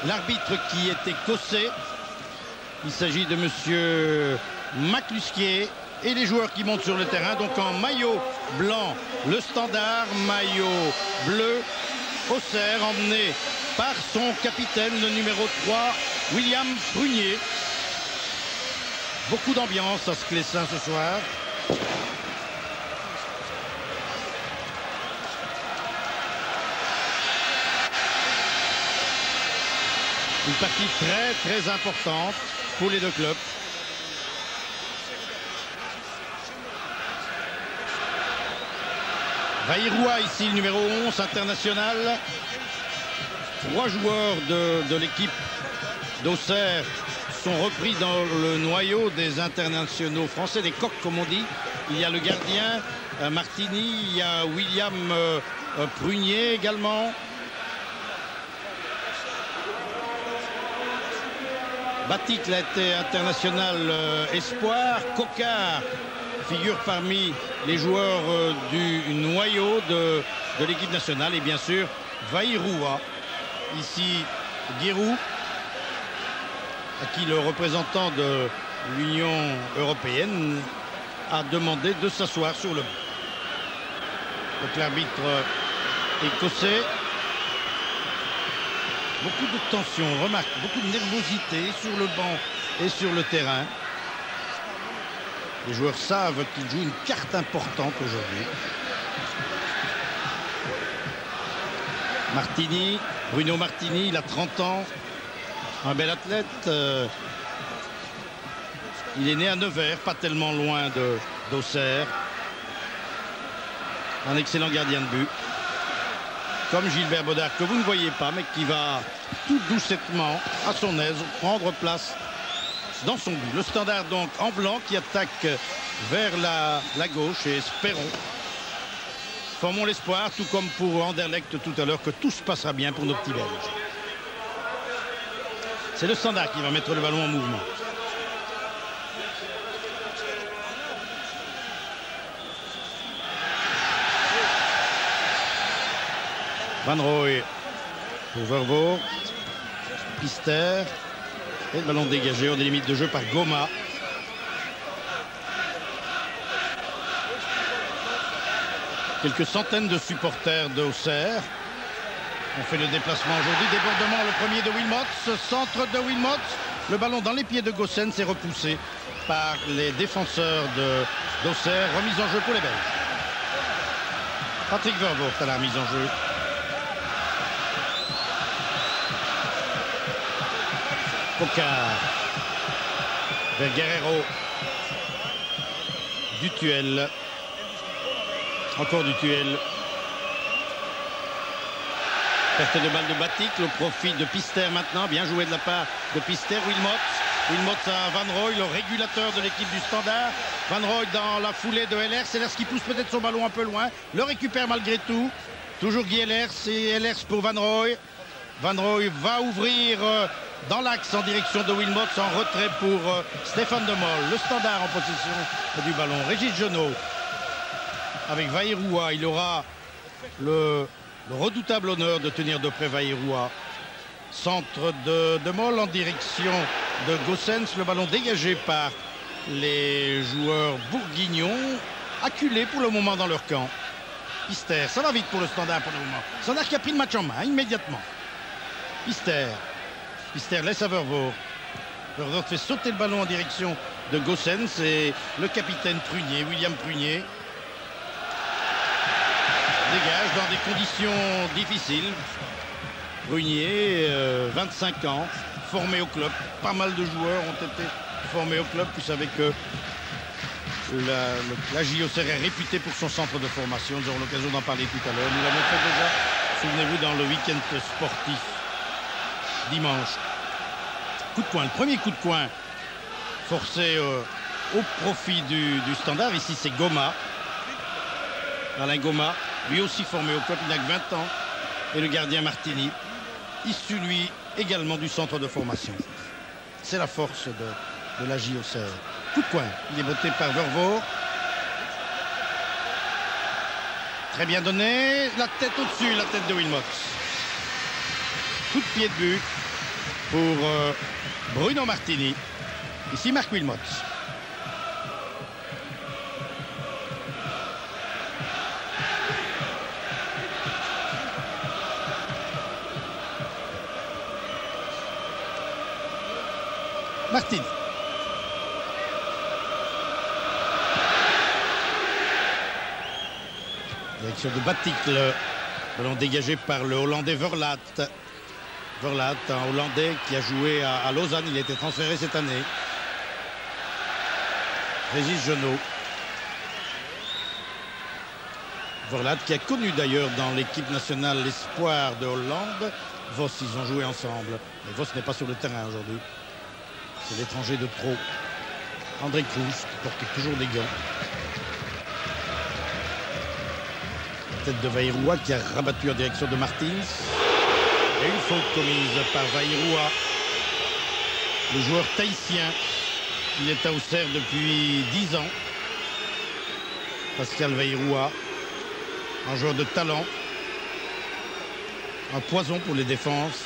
l'arbitre qui est écossais. Il s'agit de monsieur Maclusquier et les joueurs qui montent sur le terrain. Donc en maillot blanc, le Standard, maillot bleu, Auxerre, emmené par son capitaine, le numéro 3, William Prunier. Beaucoup d'ambiance à Sclessin ce soir. Une partie très importante pour les deux clubs. Vaïroua ici, le numéro 11 international. 3 joueurs de l'équipe d'Auxerre sont repris dans le noyau des internationaux français, des coqs comme on dit. Il y a le gardien Martini, il y a William Prunier également. Batic a été international espoir. Cocard figure parmi les joueurs du noyau de l'équipe nationale. Et bien sûr, Vaïroua. Ici, Giroud, à qui le représentant de l'Union européenne a demandé de s'asseoir sur le banc. Donc l'arbitre écossais. Beaucoup de tension, remarque, beaucoup de nervosité sur le banc et sur le terrain. Les joueurs savent qu'ils jouent une carte importante aujourd'hui. Martini, Bruno Martini, il a 30 ans. Un bel athlète. Il est né à Nevers, pas tellement loin d'Auxerre. Un excellent gardien de but. Comme Gilbert Baudard, que vous ne voyez pas, mais qui va tout doucettement, à son aise, prendre place dans son but. Le Standard donc en blanc qui attaque vers la gauche et espérons, formons l'espoir, tout comme pour Anderlecht tout à l'heure, que tout se passera bien pour nos petits Belges. C'est le Standard qui va mettre le ballon en mouvement. Van Rooij pour Vervoort, Pister, et le ballon dégagé, on est limite de jeu par Goma. Quelques centaines de supporters d'Auxerre ont fait le déplacement aujourd'hui. Débordement, le premier de Wilmots, centre de Wilmots. Le ballon dans les pieds de Goossens est repoussé par les défenseurs d'Auxerre. Remise en jeu pour les Belges. Patrick Vervoort à la remise en jeu. Cocard vers Guerrero. Dutuel. Encore Dutuel. Perte de balle de Batic, le profit de Pister maintenant. Bien joué de la part de Pister. Wilmots à Van Rooij, le régulateur de l'équipe du Standard. Van Rooij dans la foulée de Ehlers. Ehlers qui pousse peut-être son ballon un peu loin. Le récupère malgré tout. Toujours Guy Ehlers et Ehlers pour Van Rooij. Van Rooij va ouvrir dans l'axe en direction de Wilmots, en retrait pour Stéphane Demol. Le Standard en possession du ballon. Régis Genot avec Vaïroua. Il aura le redoutable honneur de tenir de près Vaïroua. Centre de Demol en direction de Goossens. Le ballon dégagé par les joueurs bourguignons, acculés pour le moment dans leur camp. Pister, ça va vite pour le Standard pour le moment. Standard qui a pris le match en main immédiatement. Pister laisse à Vervoort. Vervoort fait sauter le ballon en direction de Goossens et le capitaine Prunier, William Prunier, dégage dans des conditions difficiles. Prunier, 25 ans, formé au club. Pas mal de joueurs ont été formés au club. Vous savez que la JOCR est réputée pour son centre de formation. Nous aurons l'occasion d'en parler tout à l'heure. Nous l'avons fait déjà, souvenez-vous, dans le week-end sportif dimanche. Coup de coin, le premier coup de coin forcé au profit du Standard. Ici c'est Goma, Alain Goma, lui aussi formé au club, il n'a que 20 ans. Et le gardien Martini, issu lui également du centre de formation. C'est la force de la JOCR. Coup de coin, il est botté par Vervoort. Très bien donné, la tête au-dessus, la tête de Wilmots. Coup de pied de but pour Bruno Martini. Ici Marc Wilmots. Martini. Direction de Baticle. Ballon dégagé par le Hollandais Verlaat. Verlaat, un Hollandais qui a joué à Lausanne. Il a été transféré cette année. Régis Genot. Verlaat qui a connu d'ailleurs dans l'équipe nationale l'espoir de Hollande. Vos, ils ont joué ensemble. Mais Vos n'est pas sur le terrain aujourd'hui. C'est l'étranger de trop. André Cruz qui porte toujours des gants. Tête de Vaïroua qui a rabattu en direction de Martins. Et une faute commise par Vaïroua, le joueur tahitien. Il est à Auxerre depuis 10 ans. Pascal Vaïroua, un joueur de talent. Un poison pour les défenses.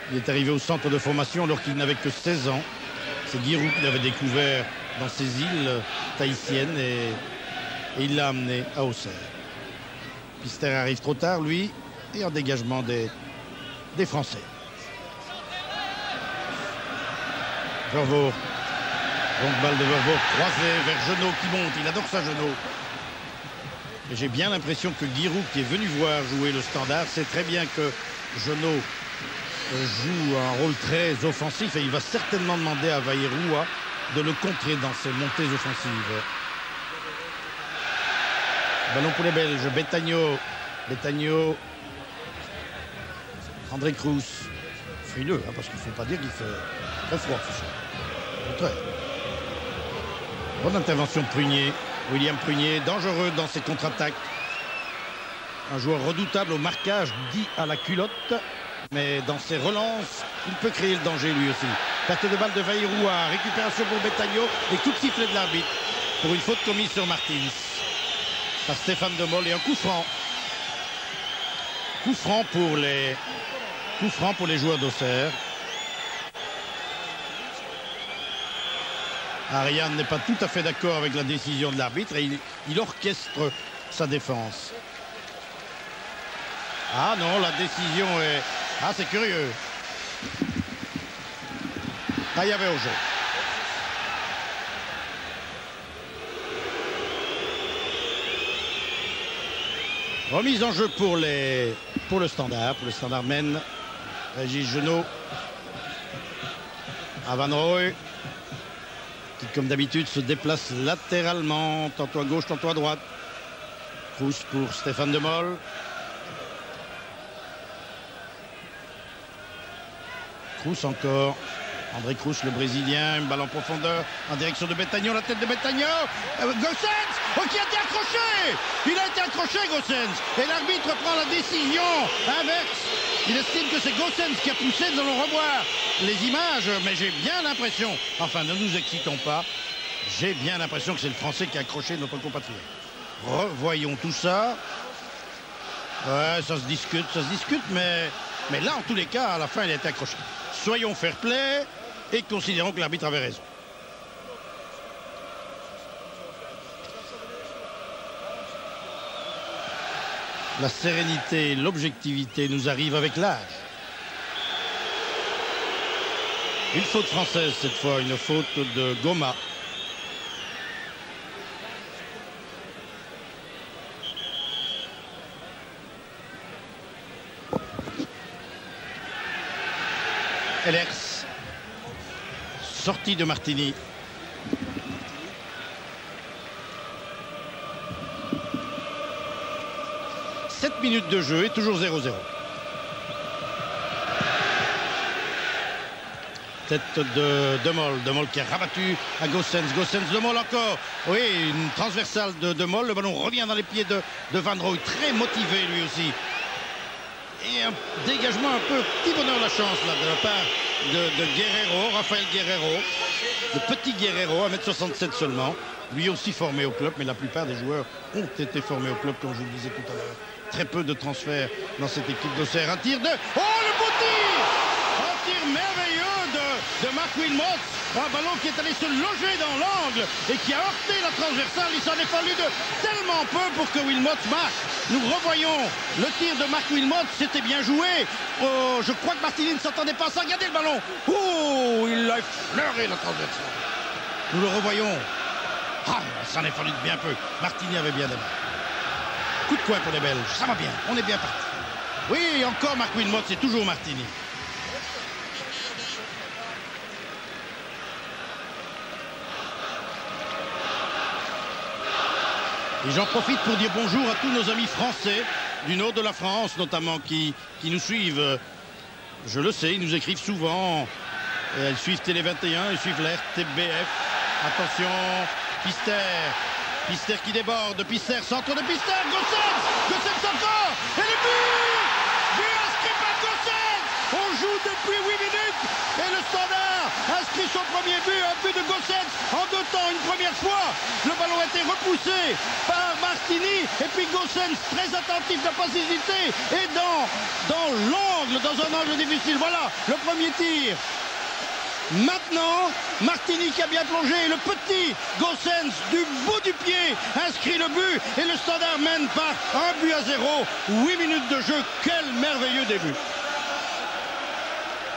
Il est arrivé au centre de formation alors qu'il n'avait que 16 ans. C'est Giroud qui l'avait découvert dans ces îles tahitiennes et il l'a amené à Auxerre. Pister arrive trop tard, lui, et en dégagement des Français. Vervoort. Donc balle de Vervoort croisée vers Genot qui monte. Il adore ça, Genot. Et j'ai bien l'impression que Giroud, qui est venu voir jouer le Standard, sait très bien que Genot joue un rôle très offensif et il va certainement demander à Vaïroua de le contrer dans ses montées offensives. Ballon pour les Belges, Betagno, André Cruz, frileux, hein, parce qu'il ne faut pas dire qu'il fait très froid. Au contraire. Bonne intervention de Prunier, William Prunier, dangereux dans ses contre-attaques. Un joueur redoutable au marquage, dit à la culotte, mais dans ses relances, il peut créer le danger lui aussi. Perte de balle de Vaïroua, récupération pour Betagno et coup de sifflet de l'arbitre pour une faute commise sur Martins par Stéphane Demol et un coup franc. Coup franc pour les joueurs d'Auxerre. Ariane n'est pas tout à fait d'accord avec la décision de l'arbitre et il orchestre sa défense. Ah non, la décision est... Ah, c'est curieux. Ah, il y avait au jeu. Remise en jeu pour le Standard. Pour le Standard mène. Régis Genot. À Van Rooij. Qui, comme d'habitude, se déplace latéralement. Tantôt à gauche, tantôt à droite. Cruz pour Stéphane Demol. Cruz encore. André Cruz, le Brésilien, une balle en profondeur en direction de Betagno, la tête de Betagno. Gossens, qui a été accroché. Il a été accroché, Gossens. Et l'arbitre prend la décision inverse. Il estime que c'est Gossens qui a poussé. Nous allons revoir les images, mais j'ai bien l'impression, enfin ne nous excitons pas, j'ai bien l'impression que c'est le Français qui a accroché notre compatriote. Revoyons tout ça. Ouais, ça se discute, mais là, en tous les cas, à la fin, il a été accroché. Soyons fair-play et considérons que l'arbitre avait raison. La sérénité, l'objectivité nous arrivent avec l'âge. Une faute française cette fois, une faute de Goma. Ehlers, sortie de Martini. « 7 minutes de jeu et toujours 0-0. Tête de Demol qui a rabattu à Gossens. Demol encore. Oui, une transversale de Demol. Le ballon revient dans les pieds de Van Rooij. Très motivé lui aussi. Et un dégagement un peu petit bonheur la chance là, de la part de Guerrero, Raphaël Guerrero. Le petit Guerrero, 1m67 seulement. Lui aussi formé au club, mais la plupart des joueurs ont été formés au club, comme je vous le disais tout à l'heure. très peu de transferts dans cette équipe d'Auxerre. Un tir de... Oh, le beau tir! Un tir merveilleux de Marc Wilmots. Un ballon qui est allé se loger dans l'angle et qui a heurté la transversale. Il s'en est fallu de tellement peu pour que Wilmots marque. Nous revoyons le tir de Marc Wilmots. C'était bien joué. Oh, je crois que Martini ne s'attendait pas à ça. Regardez le ballon. Oh, il a effleuré la transversale. Nous le revoyons. Ah, ça en est fallu de bien peu. Martini avait bien démarré. Coup de coin pour les Belges. Ça va bien. On est bien parti. Oui, encore Marc Wilmots. C'est toujours Martini. Et j'en profite pour dire bonjour à tous nos amis français du nord de la France, notamment, qui nous suivent. Je le sais, ils nous écrivent souvent. Ils suivent Télé 21, ils suivent la RTBF. Attention, Pister qui déborde. Pister, centre de Pister. Gossens encore. Et le but inscrit par Gossens. On joue depuis 8 minutes. Et le Standard inscrit son premier but. Un but de Gossens en 2 temps, une première fois. Le ballon a été repoussé par Martini. Et puis Gossens, très attentif, n'a pas hésité. Et dans l'angle, dans un angle difficile. Voilà, le premier tir. Maintenant, Martini qui a bien plongé, le petit Gossens du bout du pied inscrit le but et le Standard mène par 1-0. 8 minutes de jeu, quel merveilleux début.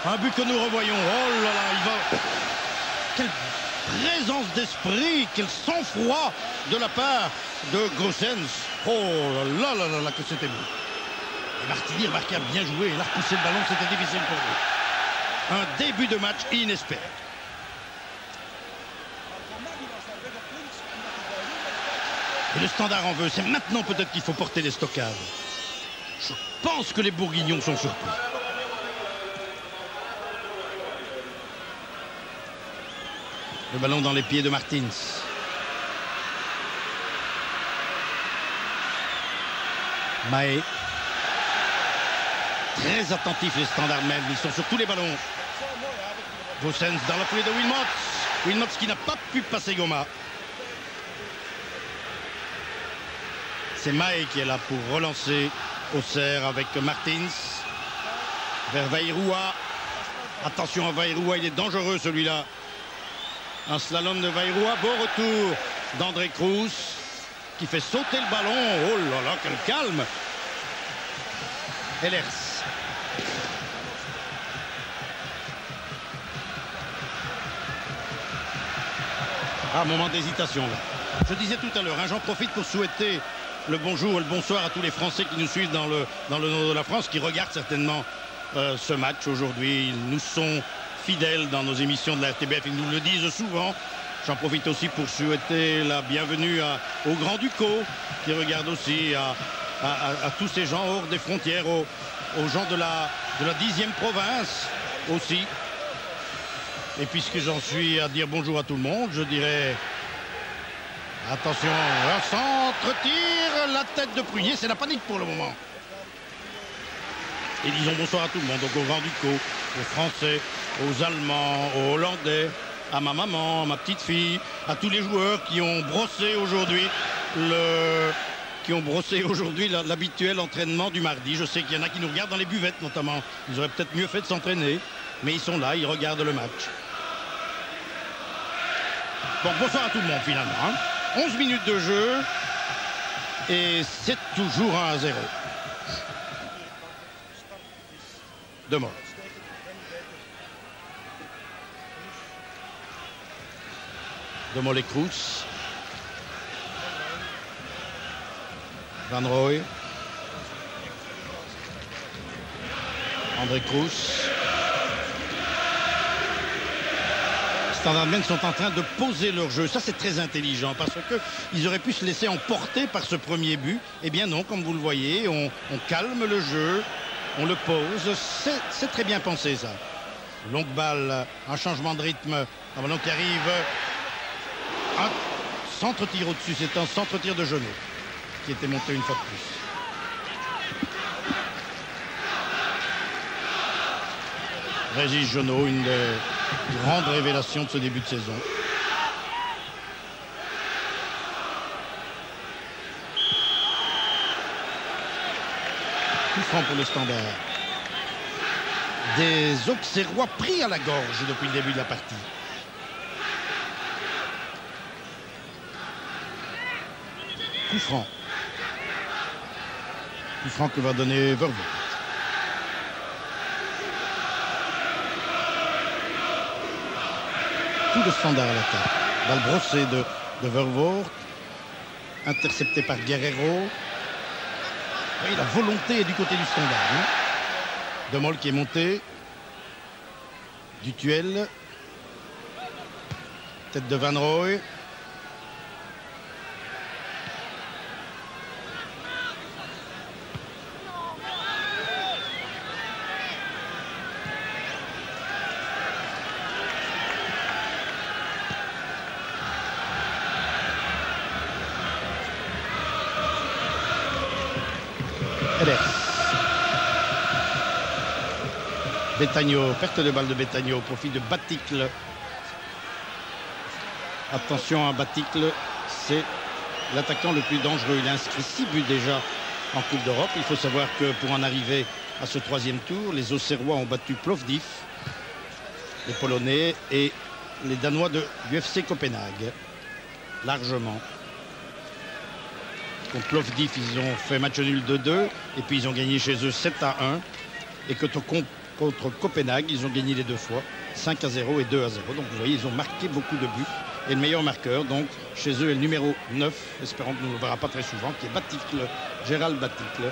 Un but que nous revoyons, oh là là, il va... Quelle présence d'esprit, quel sang-froid de la part de Gossens. Oh là là là là, que c'était beau. Et Martini, remarquez, a bien joué, il a repoussé le ballon, c'était difficile pour lui. Un début de match inespéré. Et le Standard en veut. C'est maintenant peut-être qu'il faut porter les stockades. Je pense que les Bourguignons sont surpris. Le ballon dans les pieds de Martins. Mahé. Très attentifs les Standard même. Ils sont sur tous les ballons. Gossens dans la foulée de Wilmots. Wilmots qui n'a pas pu passer Goma. C'est Mahé qui est là pour relancer Auxerre avec Martins. Vers Vaïroua. Attention à Vaïroua, il est dangereux celui-là. Un slalom de Vaïroua. Beau retour d'André Cruz qui fait sauter le ballon. Oh là là, quel calme. Ehlers. Ah, moment d'hésitation là. Je disais tout à l'heure, hein, j'en profite pour souhaiter le bonjour et le bonsoir à tous les Français qui nous suivent dans le nord de la France, qui regardent certainement ce match aujourd'hui. Ils nous sont fidèles dans nos émissions de la RTBF, ils nous le disent souvent. J'en profite aussi pour souhaiter la bienvenue aux Grands Ducaux, qui regardent aussi, à tous ces gens hors des frontières, aux gens de la 10e province aussi. Et puisque j'en suis à dire bonjour à tout le monde, je dirais... Attention, un centre-tir, la tête de Prunier, c'est la panique pour le moment. Et disons bonsoir à tout le monde, donc aux Grands Ducaux, aux Français, aux Allemands, aux Hollandais, à ma maman, à ma petite fille, à tous les joueurs qui ont brossé aujourd'hui l'habituel entraînement du mardi. Je sais qu'il y en a qui nous regardent dans les buvettes notamment. Ils auraient peut-être mieux fait de s'entraîner, mais ils sont là, ils regardent le match. Bon, bonsoir à tout le monde finalement. Hein. 11 minutes de jeu et c'est toujours 1-0. De mort. De Mollet Cruz. Van Rooij. André Cruz. Standard Men sont en train de poser leur jeu. Ça, c'est très intelligent parce qu'ils auraient pu se laisser emporter par ce premier but. Eh bien non, comme vous le voyez, on calme le jeu, on le pose. C'est très bien pensé, ça. Longue balle, un changement de rythme. Un ballon qui arrive. Un centre-tir au-dessus. C'est un centre-tir de Genot qui était monté une fois de plus. Régis Genot, une des grandes révélations de ce début de saison. franc pour le Standard. Des Auxerrois pris à la gorge depuis le début de la partie. Coup franc. Coup franc que va donner Vervoort. Tout le Standard à l'attaque. Balle brossée de Vervoort. Intercepté par Guerrero. Oui, la volonté est du côté du Standard. Hein. De Mol qui est monté. Du Tuel. Tête de Van Rooij. Betagno, perte de balle de Betagno au profit de Baticle. Attention à Baticle, c'est l'attaquant le plus dangereux. Il a inscrit 6 buts déjà en Coupe d'Europe. Il faut savoir que pour en arriver à ce 3e tour, les Auxerrois ont battu Plovdiv, les Polonais et les Danois du FC Copenhague, largement. Contre Plovdiv, ils ont fait match nul 2-2 et puis ils ont gagné chez eux 7-1. Et que contre Copenhague, ils ont gagné les 2 fois, 5-0 et 2-0. Donc vous voyez, ils ont marqué beaucoup de buts. Et le meilleur marqueur, donc chez eux, est le numéro 9, espérons qu'on ne le verra pas très souvent, qui est Baticle, Gérald Baticle.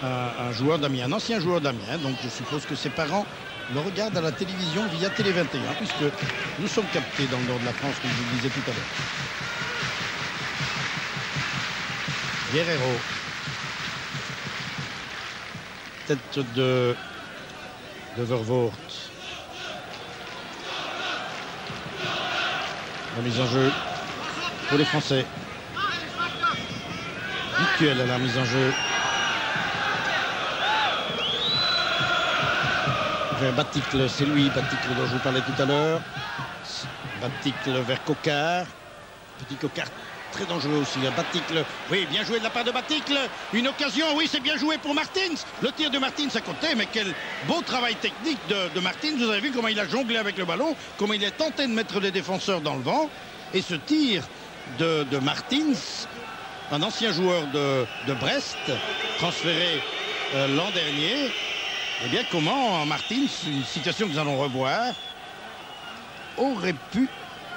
Un joueur d'Amiens, un ancien joueur d'Amiens. Donc je suppose que ses parents le regardent à la télévision via Télé 21, puisque nous sommes captés dans le nord de la France, comme je vous le disais tout à l'heure. Guerrero. Tête de Vervoort. La mise en jeu pour les Français. Dutuel à la mise en jeu. Vers Baticle, c'est lui, Baticle dont je vous parlais tout à l'heure. Baticle vers Coquart. Petit Coquart. Très dangereux aussi, Baticle. Oui, bien joué de la part de Baticle. Une occasion, oui, c'est bien joué pour Martins. Le tir de Martins à côté, mais quel beau travail technique de Martins. Vous avez vu comment il a jonglé avec le ballon, comment il a tenté de mettre les défenseurs dans le vent. Et ce tir de Martins, un ancien joueur de Brest, transféré l'an dernier. Eh bien, comment Martins, une situation que nous allons revoir, aurait pu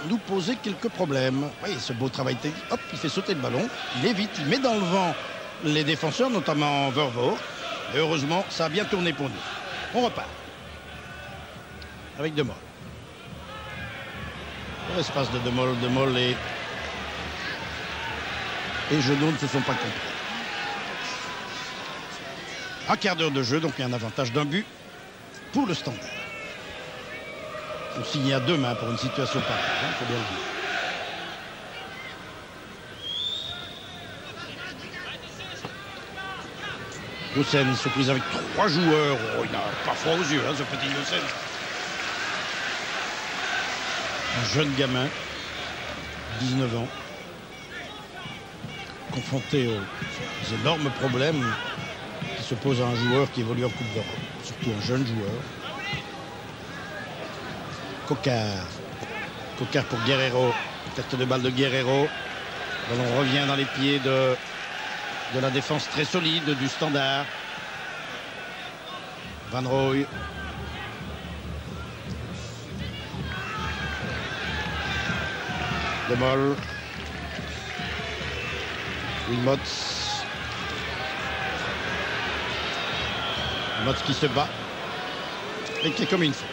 nous poser quelques problèmes. Oui, ce beau travail technique. Hop, il fait sauter le ballon, il évite, il met dans le vent les défenseurs, notamment Vervoort. Et heureusement, ça a bien tourné pour nous. On repart. Avec De Mol. L'espace de Mol et Genot ne se sont pas compris. Un quart d'heure de jeu, donc il y a un avantage d'un but pour le Standard. On signe à 2 mains pour une situation pareille, il faut bien le dire. Gossen se prise avec 3 joueurs. Oh, il n'a pas froid aux yeux, hein, ce petit Gossen. Un jeune gamin, 19 ans, confronté aux énormes problèmes qui se posent à un joueur qui évolue en Coupe d'Europe, surtout un jeune joueur. Coquart pour Guerrero. Tête de balle de Guerrero. Le ballon revient dans les pieds de la défense très solide du Standard. Van Rooij. De Mol. Wilmots. Wilmots qui se bat. Et qui est comme une faute.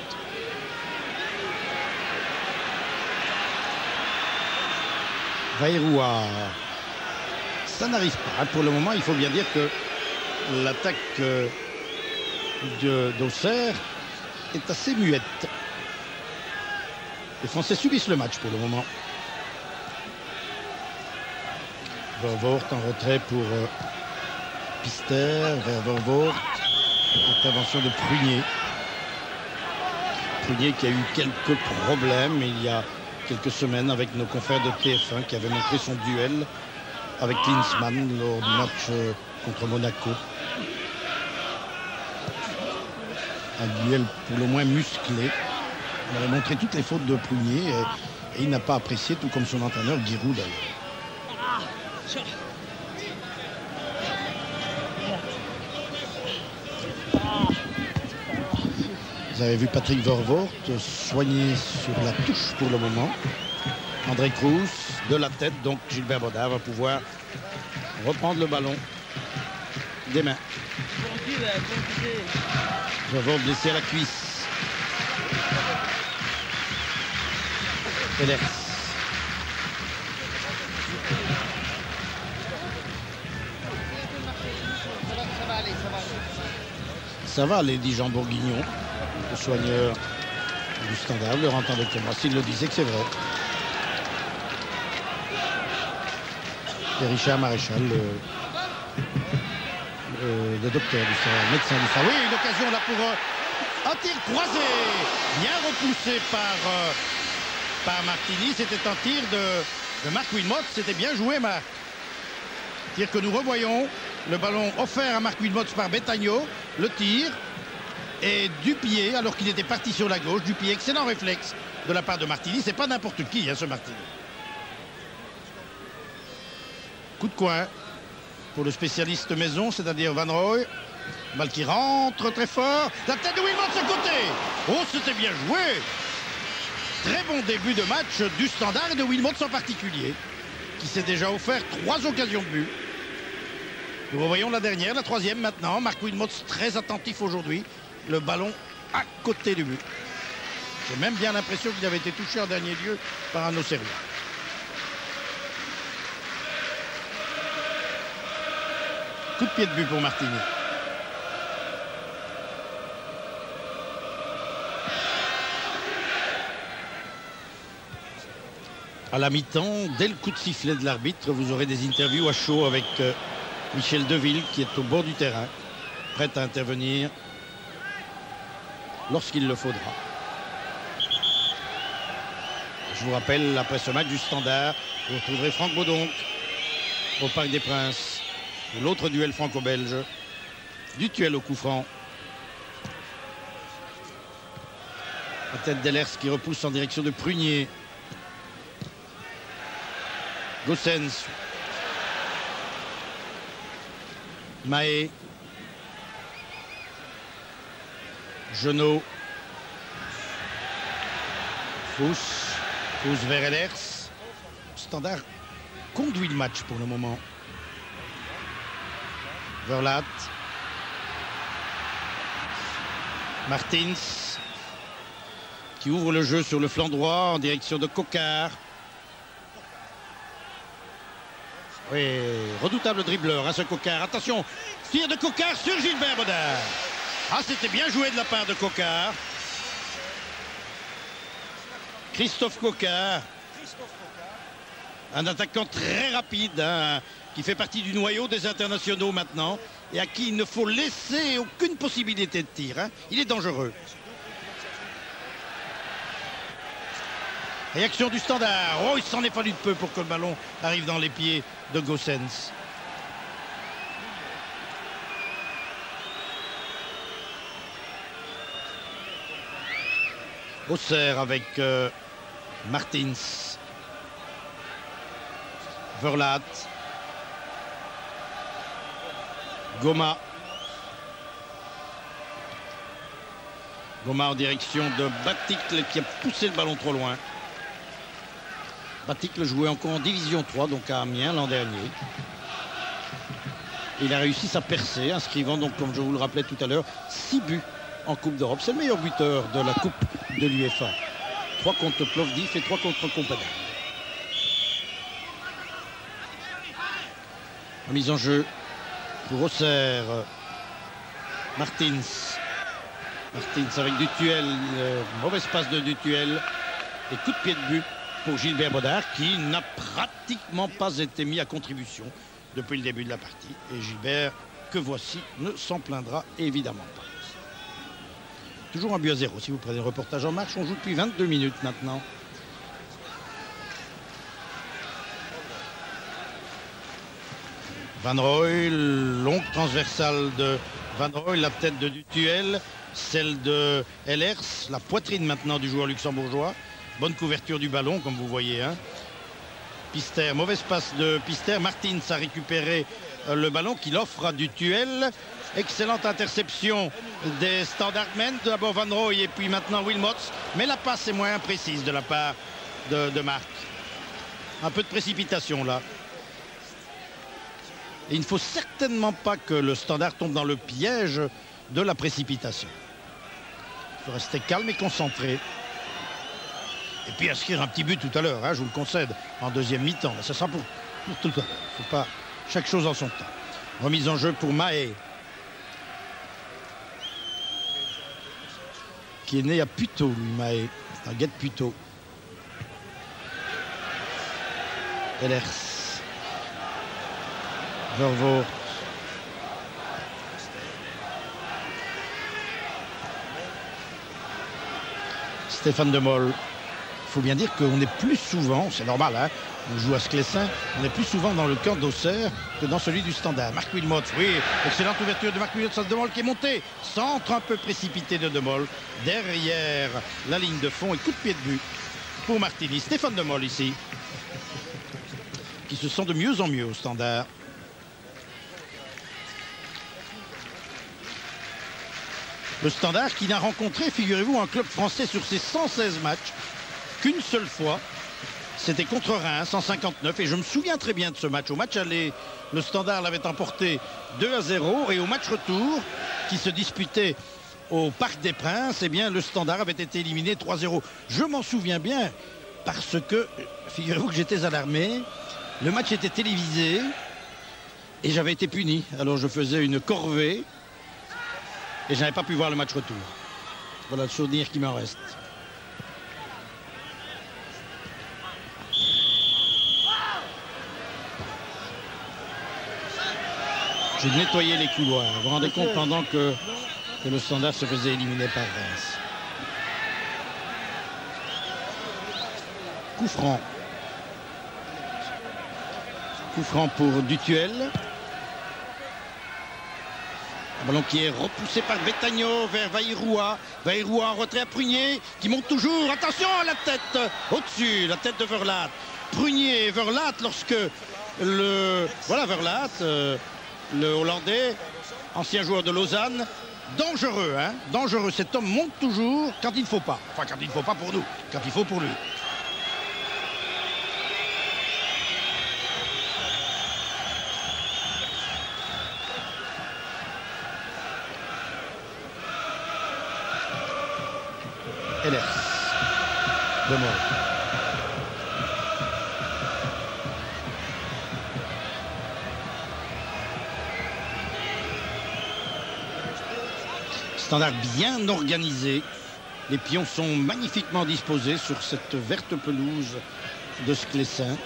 Vairua. Ça n'arrive pas. Pour le moment, il faut bien dire que l'attaque d'Auxerre est assez muette. Les Français subissent le match pour le moment. Vervoort en retrait pour Pister vers Vervoort. Intervention de Prunier. Prunier qui a eu quelques problèmes il y a quelques semaines avec nos confrères de TF1 qui avaient montré son duel avec Klinsmann lors du match contre Monaco. Un duel pour le moins musclé. On avait montré toutes les fautes de Prunier et il n'a pas apprécié, tout comme son entraîneur Giroud d'ailleurs. Vous avez vu Patrick Vervoort soigner sur la touche pour le moment. André Cruz de la tête, donc Gilbert Bodin va pouvoir reprendre le ballon des mains. Vervoort blessé à la cuisse. Ehlers. Ça va aller, dit Jean Bourguignon, le soigneur du Standard, le rentre avec moi. S'il le disait que c'est vrai. Et Richard Maréchal, le docteur du Standard, le médecin du Standard. Oui, une occasion là pour un tir croisé, bien repoussé par Martini. C'était un tir de Marc Wilmots. C'était bien joué, Marc. Tir que nous revoyons. Le ballon offert à Marc Wilmots par Betagno. Le tir. Et du pied, alors qu'il était parti sur la gauche, du pied. Excellent réflexe de la part de Martini. C'est pas n'importe qui, hein, ce Martini. Coup de coin pour le spécialiste maison, c'est-à-dire Van Rooij. Balle qui rentre très fort. La tête de Wilmots à côté. Oh, c'était bien joué. Très bon début de match du Standard et de Wilmots en particulier, qui s'est déjà offert 3 occasions de but. Nous revoyons la dernière, la troisième maintenant. Marc Wilmots très attentif aujourd'hui. Le ballon à côté du but. J'ai même bien l'impression qu'il avait été touché en dernier lieu par un Auxerrois. Coup de pied de but pour Martini. À la mi-temps, dès le coup de sifflet de l'arbitre, vous aurez des interviews à chaud avec Michel Deville qui est au bord du terrain, prêt à intervenir lorsqu'il le faudra. Je vous rappelle, après ce match du Standard, vous retrouverez Franck Baudonc au Parc des Princes pour l'autre duel franco-belge, du duel au coup franc. La tête d'Ehlers qui repousse en direction de Prunier. Goossens. Mahé. Genot. Fous vers Ehlers. Standard conduit le match pour le moment. Verlaat. Martins qui ouvre le jeu sur le flanc droit en direction de Coquard. Oui, redoutable dribbleur, hein, ce Coquard. Attention, tir de Coquard sur Gilbert Bodin. Ah, c'était bien joué de la part de Coquard. Christophe Coquard. Un attaquant très rapide, hein, qui fait partie du noyau des internationaux maintenant et à qui il ne faut laisser aucune possibilité de tir. Hein. Il est dangereux. Réaction du Standard. Oh, il s'en est fallu de peu pour que le ballon arrive dans les pieds de Goossens. Auxerre avec Martins. Verlaat. Goma. Goma en direction de Baticle qui a poussé le ballon trop loin. Baticle jouait encore en division 3, donc à Amiens l'an dernier. Il a réussi sa percée, inscrivant donc, comme je vous le rappelais tout à l'heure, 6 buts en Coupe d'Europe. C'est le meilleur buteur de la Coupe de l'UEFA. 3 contre Plovdiv et 3 contre Copenhague. Mise en jeu pour Auxerre. Martins. Martins avec Dutuel. Mauvaise passe de Dutuel. Et coup de pied de but pour Gilbert Bodin qui n'a pratiquement pas été mis à contribution depuis le début de la partie. Et Gilbert, que voici, ne s'en plaindra évidemment pas. Toujours un but à 0. Si vous prenez le reportage en marche, on joue depuis 22 minutes maintenant. Van Rooij, longue transversale de Van Rooij, la tête de Dutuel, celle de Ehlers, la poitrine maintenant du joueur luxembourgeois. Bonne couverture du ballon, comme vous voyez. Hein. Pister, mauvaise passe de Pister. Martins a récupéré le ballon qu'il offre à Dutuel. Excellente interception des Standardmen. D'abord Van Rooij et puis maintenant Wilmots. Mais la passe est moins précise de la part de Marc. Un peu de précipitation là. Et il ne faut certainement pas que le Standard tombe dans le piège de la précipitation. Il faut rester calme et concentré. Et puis inscrire un petit but tout à l'heure, hein, je vous le concède, en deuxième mi-temps. Ce sera pour tout à l'heure. Il ne faut pas chaque chose en son temps. Remise en jeu pour Mahé, qui est né à Puteaux, lui, Mahé. C'est un gars de Puteaux. Ehlers. Vervoort. Stéphane De Mol. Il faut bien dire qu'on est plus souvent, c'est normal, hein, on joue à Sclessin, on est plus souvent dans le camp d'Auxerre que dans celui du Standard. Marc Wilmots, oui, excellente ouverture de Marc Wilmots à De Mol qui est monté. Centre un peu précipité de Mol derrière la ligne de fond et coup de pied de but pour Martini. Stéphane De Mol ici, qui se sent de mieux en mieux au Standard. Le Standard qui n'a rencontré, figurez-vous, un club français sur ses 116 matchs qu'une seule fois. C'était contre Reims, 159. Et je me souviens très bien de ce match. Au match aller, le Standard l'avait emporté 2-0. Et au match retour, qui se disputait au Parc des Princes, eh bien, le Standard avait été éliminé 3-0. Je m'en souviens bien parce que, figurez-vous que j'étais à l'armée. Le match était télévisé et j'avais été puni. Alors je faisais une corvée. Et je n'avais pas pu voir le match retour. Voilà le souvenir qui m'en reste. J'ai nettoyé les couloirs. Vous vous rendez compte pendant que le Standard se faisait éliminer par Reims. Coup franc. Coup franc pour Dutuel. Un ballon qui est repoussé par Betagno vers Vaïroua. Vaïroua en retrait à Prunier qui monte toujours. Attention à la tête au-dessus, la tête de Verlaat. Prunier et Verlaat lorsque voilà Verlaat, le Hollandais, ancien joueur de Lausanne. Dangereux, hein, dangereux. Cet homme monte toujours quand il ne faut pas. Enfin, quand il ne faut pas pour nous, quand il faut pour lui. Ehlers. De Mol. Standard bien organisé. Les pions sont magnifiquement disposés sur cette verte pelouse de Sclessin.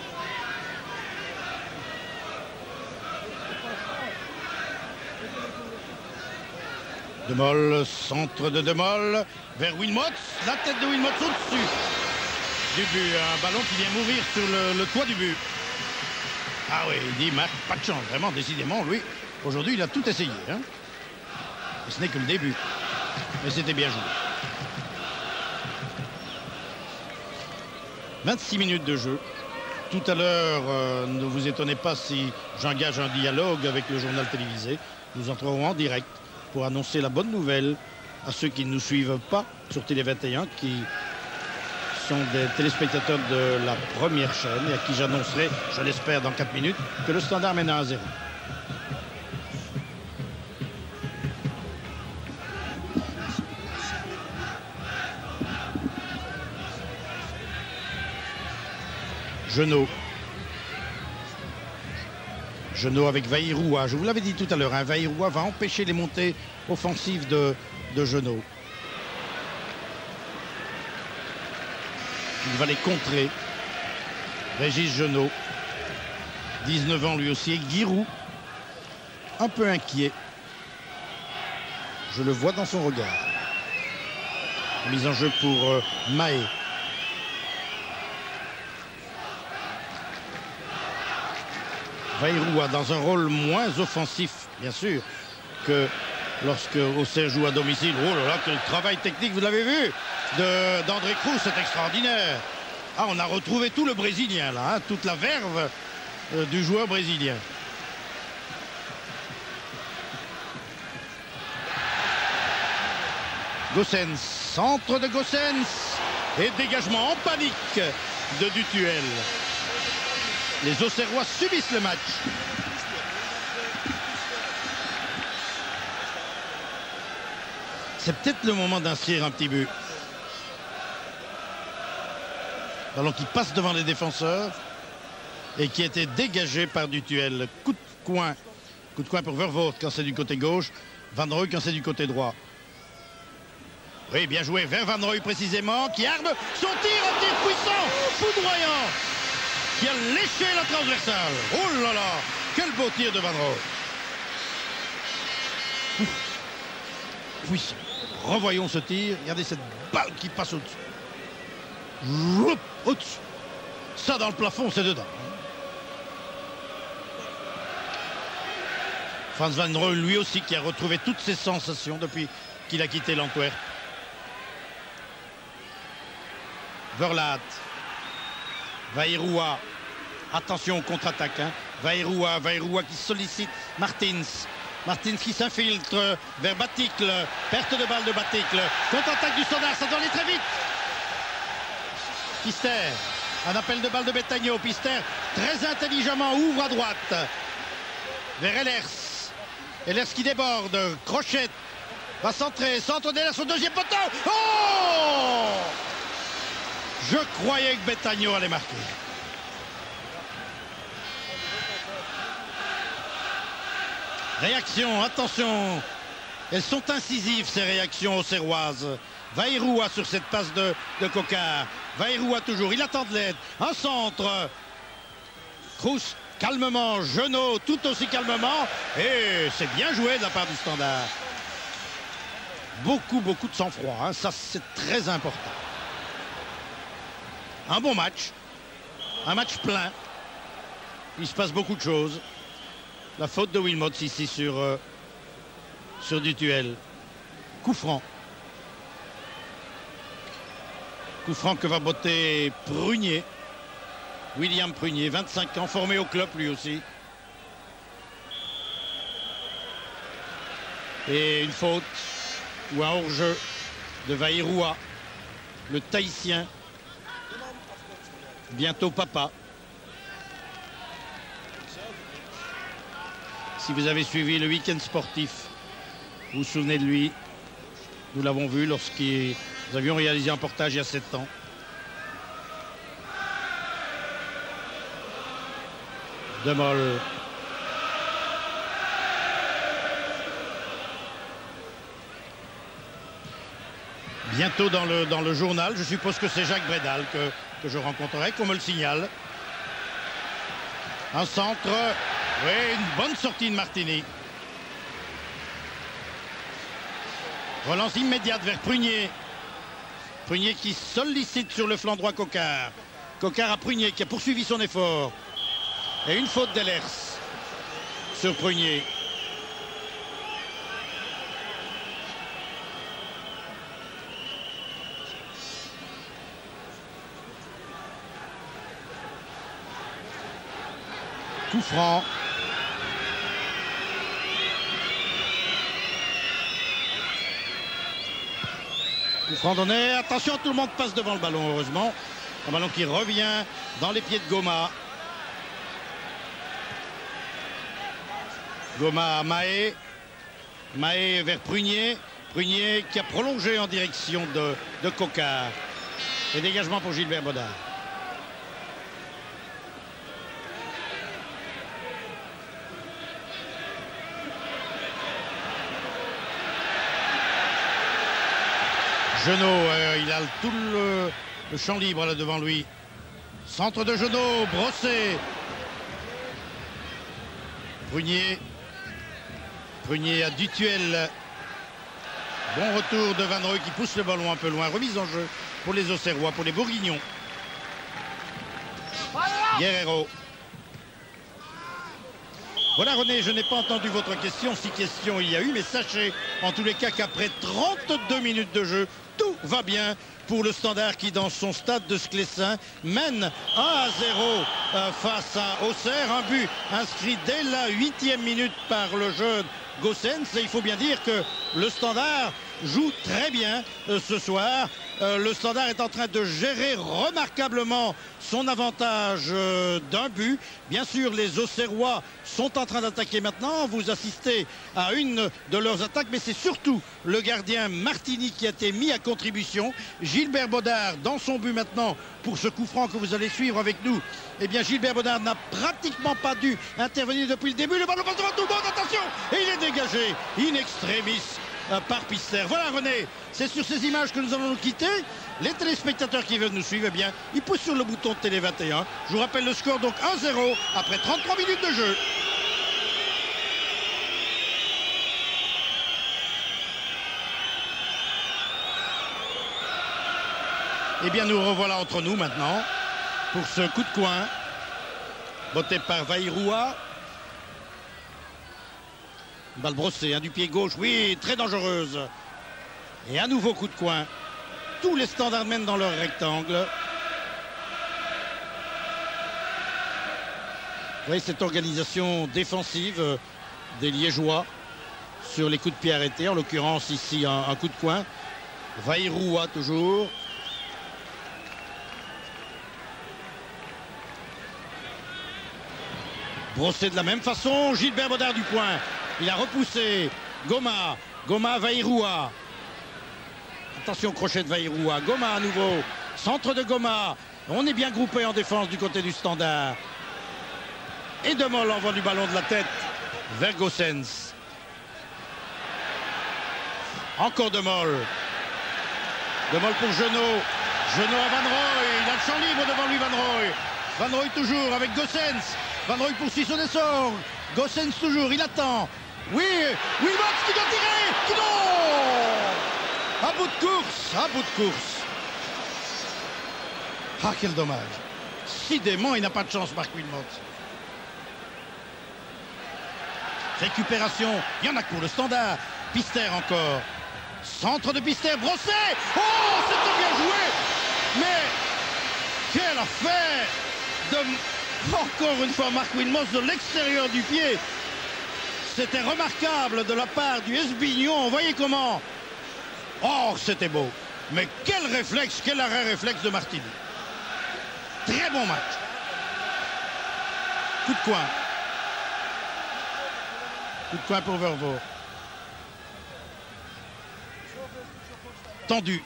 De Mol, centre de De Mol vers Wilmots, la tête de Wilmots au-dessus du but, un ballon qui vient mourir sur le toit du but. Ah oui, il dit Marc, pas de chance, vraiment, décidément, lui, aujourd'hui il a tout essayé. Hein. Et ce n'est que le début, mais c'était bien joué. 26 minutes de jeu. Tout à l'heure, ne vous étonnez pas si j'engage un dialogue avec le journal télévisé. Nous entrerons en direct pour annoncer la bonne nouvelle à ceux qui ne nous suivent pas sur Télé 21, qui sont des téléspectateurs de la première chaîne et à qui j'annoncerai, je l'espère dans 4 minutes, que le Standard mène à 1-0. Genot. Genot avec Vaïroua. Je vous l'avais dit tout à l'heure, hein, Vaïroua va empêcher les montées offensives de Genot. Il va les contrer. Régis Genot, 19 ans lui aussi. Et Giroud, un peu inquiet. Je le vois dans son regard. Mise en jeu pour Mahé. Vaïroua dans un rôle moins offensif, bien sûr, que lorsque Auxerre joue à domicile. Oh là là, quel travail technique, vous l'avez vu, d'André Cruz, c'est extraordinaire. Ah, on a retrouvé tout le Brésilien, là, hein, toute la verve du joueur brésilien. Gossens, centre de Gossens, et dégagement en panique de Dutuel. Les Auxerrois subissent le match. C'est peut-être le moment d'inscrire un petit but. Ballon qui passe devant les défenseurs et qui a été dégagé par Dutuel. Coup de coin pour Vervoort quand c'est du côté gauche, Van Rooij quand c'est du côté droit. Oui, bien joué vers Van Rooij précisément, qui arme son tir, un tir puissant, foudroyant, qui a léché la transversale. Oh là là, quel beau tir de Van Rooij. Puissant. Revoyons ce tir, regardez cette balle qui passe au-dessus. Au-dessus. Ça dans le plafond, c'est dedans. Frans Van Rooij, lui aussi, qui a retrouvé toutes ses sensations depuis qu'il a quitté l'Antwerp. Verlaat. Vaïroua. Attention au contre-attaque. Hein. Vaïroua qui sollicite Martins. Martins qui s'infiltre vers Baticle. Perte de balle de Baticle. Contre-attaque du Standard, ça doit aller très vite. Pister. Un appel de balle de Betagno. Pister très intelligemment ouvre à droite. Vers Ehlers. Ehlers qui déborde. Crochet. Va centrer. Centre d'Ehlers au deuxième poteau. Oh! Je croyais que Betagno allait marquer. Réaction, attention. Elles sont incisives ces réactions auxerroises. Vaïroua sur cette passe de Coquard. Vaïroua toujours, il attend de l'aide. Un centre. Cruz calmement, Genot tout aussi calmement. Et c'est bien joué de la part du Standard. Beaucoup de sang-froid, hein. Ça c'est très important. Un bon match. Un match plein. Il se passe beaucoup de choses. La faute de Wilmots ici sur Dutuel. Coup franc. Coup franc que va botter Prunier. William Prunier, 25 ans, formé au club lui aussi. Et une faute ou un hors-jeu de Vaïroua, le Tahitien. Bientôt papa. Si vous avez suivi le week-end sportif, vous vous souvenez de lui. Nous l'avons vu lorsque nous avions réalisé un portage il y a 7 ans. Demol. Bientôt dans le journal, je suppose que c'est Jacques Bredal que je rencontrerai, qu'on me le signale. Un centre, oui, une bonne sortie de Martini. Relance immédiate vers Prunier. Prunier qui sollicite sur le flanc droit Coquard. Coquard à Prunier qui a poursuivi son effort. Et une faute d'Ehlers sur Prunier. Coup franc. Coup franc donné. Attention, tout le monde passe devant le ballon, heureusement. Un ballon qui revient dans les pieds de Goma. Goma à Mahé. Mahé vers Prunier. Prunier qui a prolongé en direction de Coquard. Et dégagement pour Gilbert Bodard. Genot, il a tout le champ libre là devant lui. Centre de Genot, brossé. Prunier. Prunier à Dutuel. Bon retour de Van Rooij qui pousse le ballon un peu loin. Remise en jeu pour les Auxerrois, pour les Bourguignons. Guerrero. Voilà René, je n'ai pas entendu votre question, si question il y a eu, mais sachez en tous les cas qu'après 32 minutes de jeu, tout va bien pour le Standard qui dans son stade de Sclessin mène 1-0 face à Auxerre. Un but inscrit dès la 8e minute par le jeune Gossens. Et il faut bien dire que le Standard joue très bien ce soir. Le Standard est en train de gérer remarquablement son avantage d'un but. Bien sûr, les Auxerrois sont en train d'attaquer maintenant. Vous assistez à une de leurs attaques, mais c'est surtout le gardien Martini qui a été mis à contribution. Gilbert Baudard dans son but maintenant pour ce coup franc que vous allez suivre avec nous. Eh bien, Gilbert Baudard n'a pratiquement pas dû intervenir depuis le début. Le ballon passe devant tout le monde, attention! Et il est dégagé in extremis par Pister. Voilà René, c'est sur ces images que nous allons nous quitter. Les téléspectateurs qui veulent nous suivre, eh bien, ils poussent sur le bouton de Télé 21. Je vous rappelle le score, donc 1-0 après 33 minutes de jeu. Eh bien, nous revoilà entre nous maintenant pour ce coup de coin botté par Vaïroua. Balle brossée, du pied gauche, oui, très dangereuse. Et un nouveau coup de coin. Tous les Standards mènent dans leur rectangle. Vous voyez cette organisation défensive des Liégeois sur les coups de pied arrêtés. En l'occurrence ici un coup de coin. Vaïroua toujours. Brossé de la même façon, Gilbert Baudard du point. Il a repoussé Goma. Goma, Vaïroua. Attention au crochet de Vaïroua. Goma à nouveau. Centre de Goma. On est bien groupé en défense du côté du Standard. Et De Mol envoie du ballon de la tête vers Gossens. Encore De Mol. De Mol pour Genot. Genot à Van Rooij. Il a le champ libre devant lui, Van Rooij. Van Rooij toujours avec Gossens. Van Rooij poursuit son essor. Gossens toujours, il attend. Oui, Wilmots qui doit tirer. Qui non. À bout de course, à bout de course. Ah, quel dommage. Si dément, il n'a pas de chance, Marc Wilmots. Récupération, il y en a pour le Standard. Pister encore. Centre de Pister, brossé. Oh, c'était bien joué. Mais quelle affaire de... Encore une fois, Marc Wilmots de l'extérieur du pied. C'était remarquable de la part du Esbignon. Voyez comment. Oh, c'était beau. Mais quel réflexe, quel arrêt réflexe de Martini. Très bon match. Coup de coin. Coup de coin pour Vervoort. Tendu.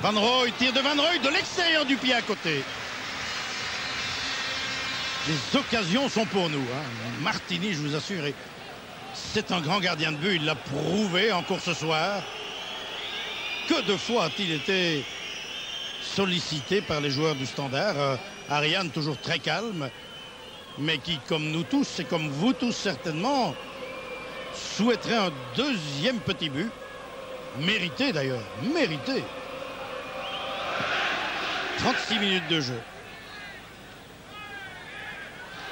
Van Rooij, tir de Van Rooij de l'extérieur du pied à côté. Les occasions sont pour nous. Martini, je vous assure, c'est un grand gardien de but. Il l'a prouvé encore ce soir. Que de fois a-t-il été sollicité par les joueurs du Standard. Ariane, toujours très calme, mais qui, comme nous tous, et comme vous tous certainement, souhaiterait un deuxième petit but. Mérité d'ailleurs, mérité. 36 minutes de jeu.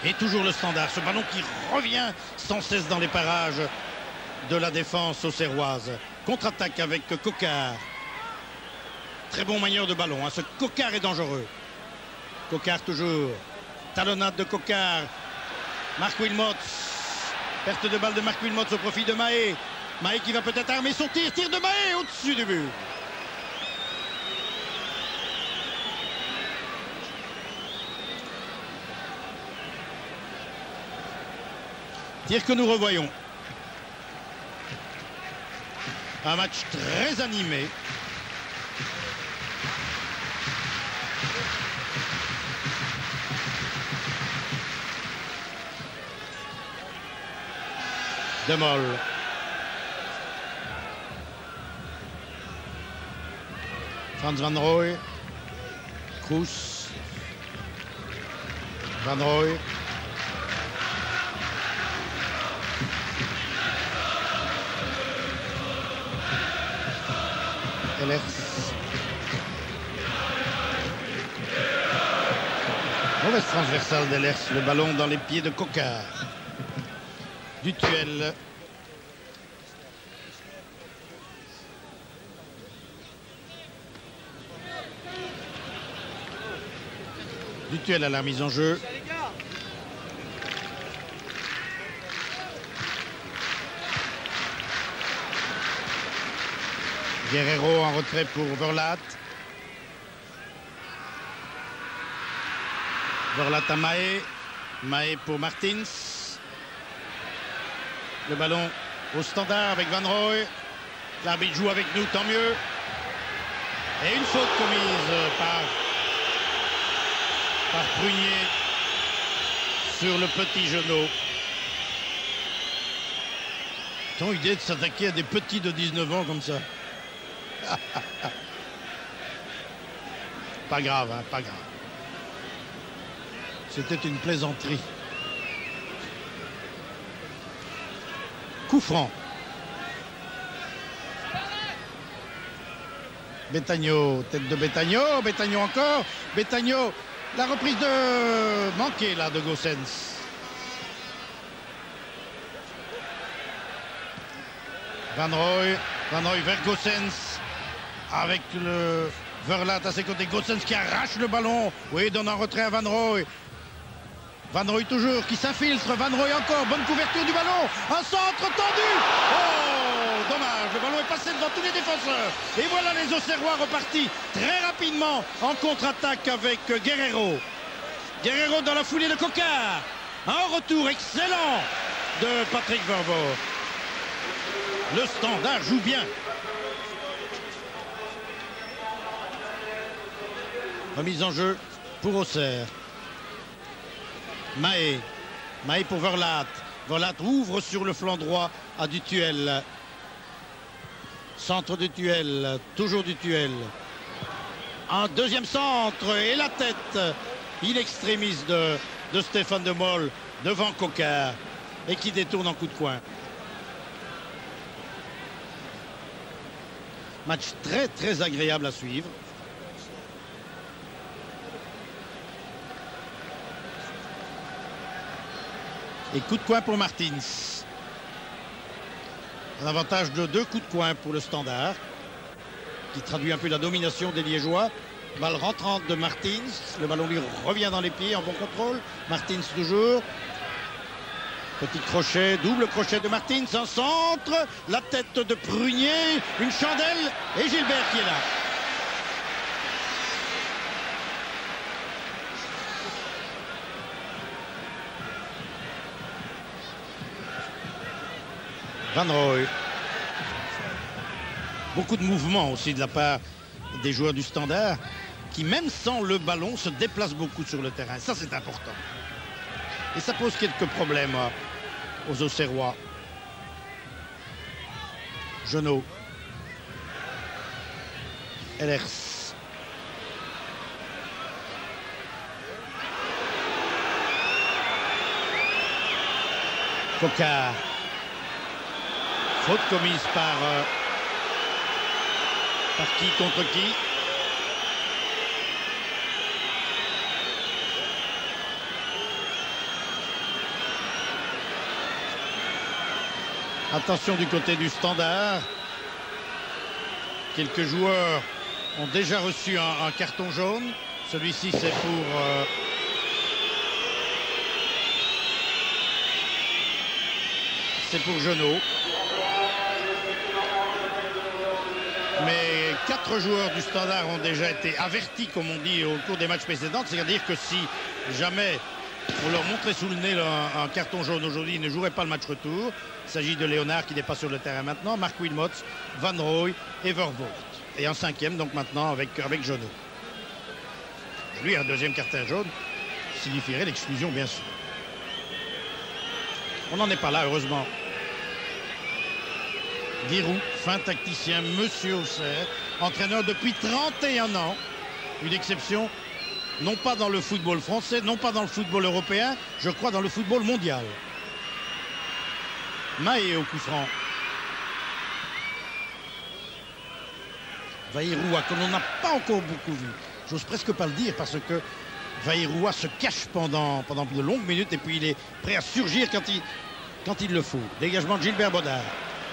Et toujours le Standard, ce ballon qui revient sans cesse dans les parages de la défense auxerroise. Contre-attaque avec Coquard. Très bon manieur de ballon, ce Coquard est dangereux. Coquard toujours. Talonnade de Coquard. Marc Wilmots. Perte de balle de Marc Wilmots au profit de Mahé. Mahé qui va peut-être armer son tir. Tir de Mahé au-dessus du but. Tir que nous revoyons. Un match très animé. De Mol. Frans Van Rooij. Kroes. Van Rooij. Mauvaise transversale d'Ellers, le ballon dans les pieds de Coquard. Dutuel. Dutuel à la mise en jeu. Guerrero en retrait pour Verlat. Verlat à Mahé. Mahé pour Martins. Le ballon au standard avec Van Rooij. L'arbitre joue avec nous, tant mieux. Et une faute commise par Prunier sur le petit genou. Tant idée de s'attaquer à des petits de 19 ans comme ça. Pas grave, hein, pas grave. C'était une plaisanterie. Coup franc. Betagno, tête de Betagno, Betagno encore, Betagno, la reprise de manquée là de Goossens. Van Rooij vers Goossens avec le Verlat à ses côtés, Goossens qui arrache le ballon, oui, donne un retrait à Van Rooij. Van Rooij toujours qui s'infiltre, Van Rooij encore, bonne couverture du ballon, un centre tendu. Oh, dommage, le ballon est passé devant tous les défenseurs. Et voilà les Auxerrois repartis très rapidement en contre-attaque avec Guerrero. Guerrero dans la foulée de Coquard. Un retour excellent de Patrick Vervoort. Le Standard joue bien. Remise en jeu pour Auxerre. Mahé pour Verlat. Verlat ouvre sur le flanc droit à Dutuel. Centre Dutuel, toujours Dutuel. Un deuxième centre et la tête in extremis de Stéphane De Mol devant Coquard et qui détourne en coup de coin. Match très très agréable à suivre. Et coup de coin pour Martins. Un avantage de 2 coups de coin pour le Standard, qui traduit un peu la domination des Liégeois. Balle rentrante de Martins. Le ballon lui revient dans les pieds en bon contrôle. Martins toujours. Petit crochet, double crochet de Martins. Un centre. La tête de Prunier. Une chandelle. Et Gilbert qui est là. Van Rooij. Beaucoup de mouvements aussi de la part des joueurs du Standard qui, même sans le ballon, se déplacent beaucoup sur le terrain. Ça, c'est important. Et ça pose quelques problèmes aux Auxerrois. Genot. Ellers. Coquard. Faute commise par qui contre qui? Attention du côté du Standard. Quelques joueurs ont déjà reçu un carton jaune. Celui-ci, c'est pour Genot. Mais 4 joueurs du Standard ont déjà été avertis, comme on dit, au cours des matchs précédents. C'est-à-dire que si jamais on leur montrait sous le nez un carton jaune aujourd'hui, ils ne joueraient pas le match retour. Il s'agit de Léonard qui n'est pas sur le terrain maintenant, Marc Wilmots, Van Rooij et Vervoort. Et un 5e donc maintenant avec Genot. Lui, un deuxième carton jaune signifierait l'exclusion, bien sûr. On n'en est pas là, heureusement. Giroud, fin tacticien, monsieur Auxerre, entraîneur depuis 31 ans. Une exception, non pas dans le football français, non pas dans le football européen, je crois dans le football mondial. Mahé au coup franc. Vaïroua, que l'on n'a pas encore beaucoup vu. J'ose presque pas le dire parce que Vaïroua se cache pendant de longues minutes et puis il est prêt à surgir quand il le faut. Dégagement de Gilbert Baudard.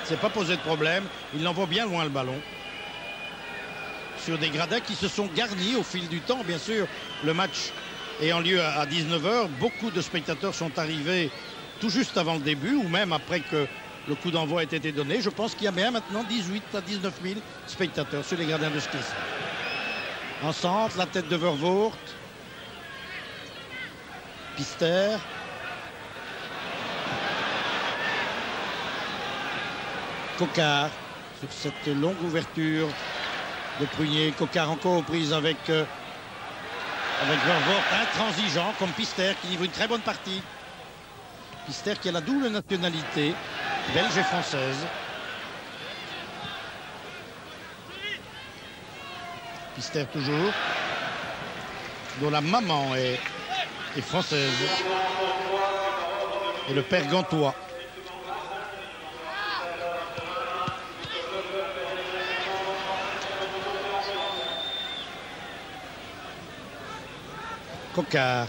C'est pas posé de problème. Il l'envoie bien loin le ballon. Sur des gradins qui se sont garnis au fil du temps. Bien sûr, le match ayant lieu à 19 h, beaucoup de spectateurs sont arrivés tout juste avant le début ou même après que le coup d'envoi ait été donné. Je pense qu'il y a bien maintenant 18 à 19 000 spectateurs sur les gradins de ski. En centre, la tête de Vervoort. Pister. Coquard sur cette longue ouverture de Prunier. Coquard encore aux prises avec Vervoort, intransigeant comme Pister qui livre une très bonne partie. Pister qui a la double nationalité, belge et française. Pister toujours, dont la maman est française. Et le père gantois. Coquard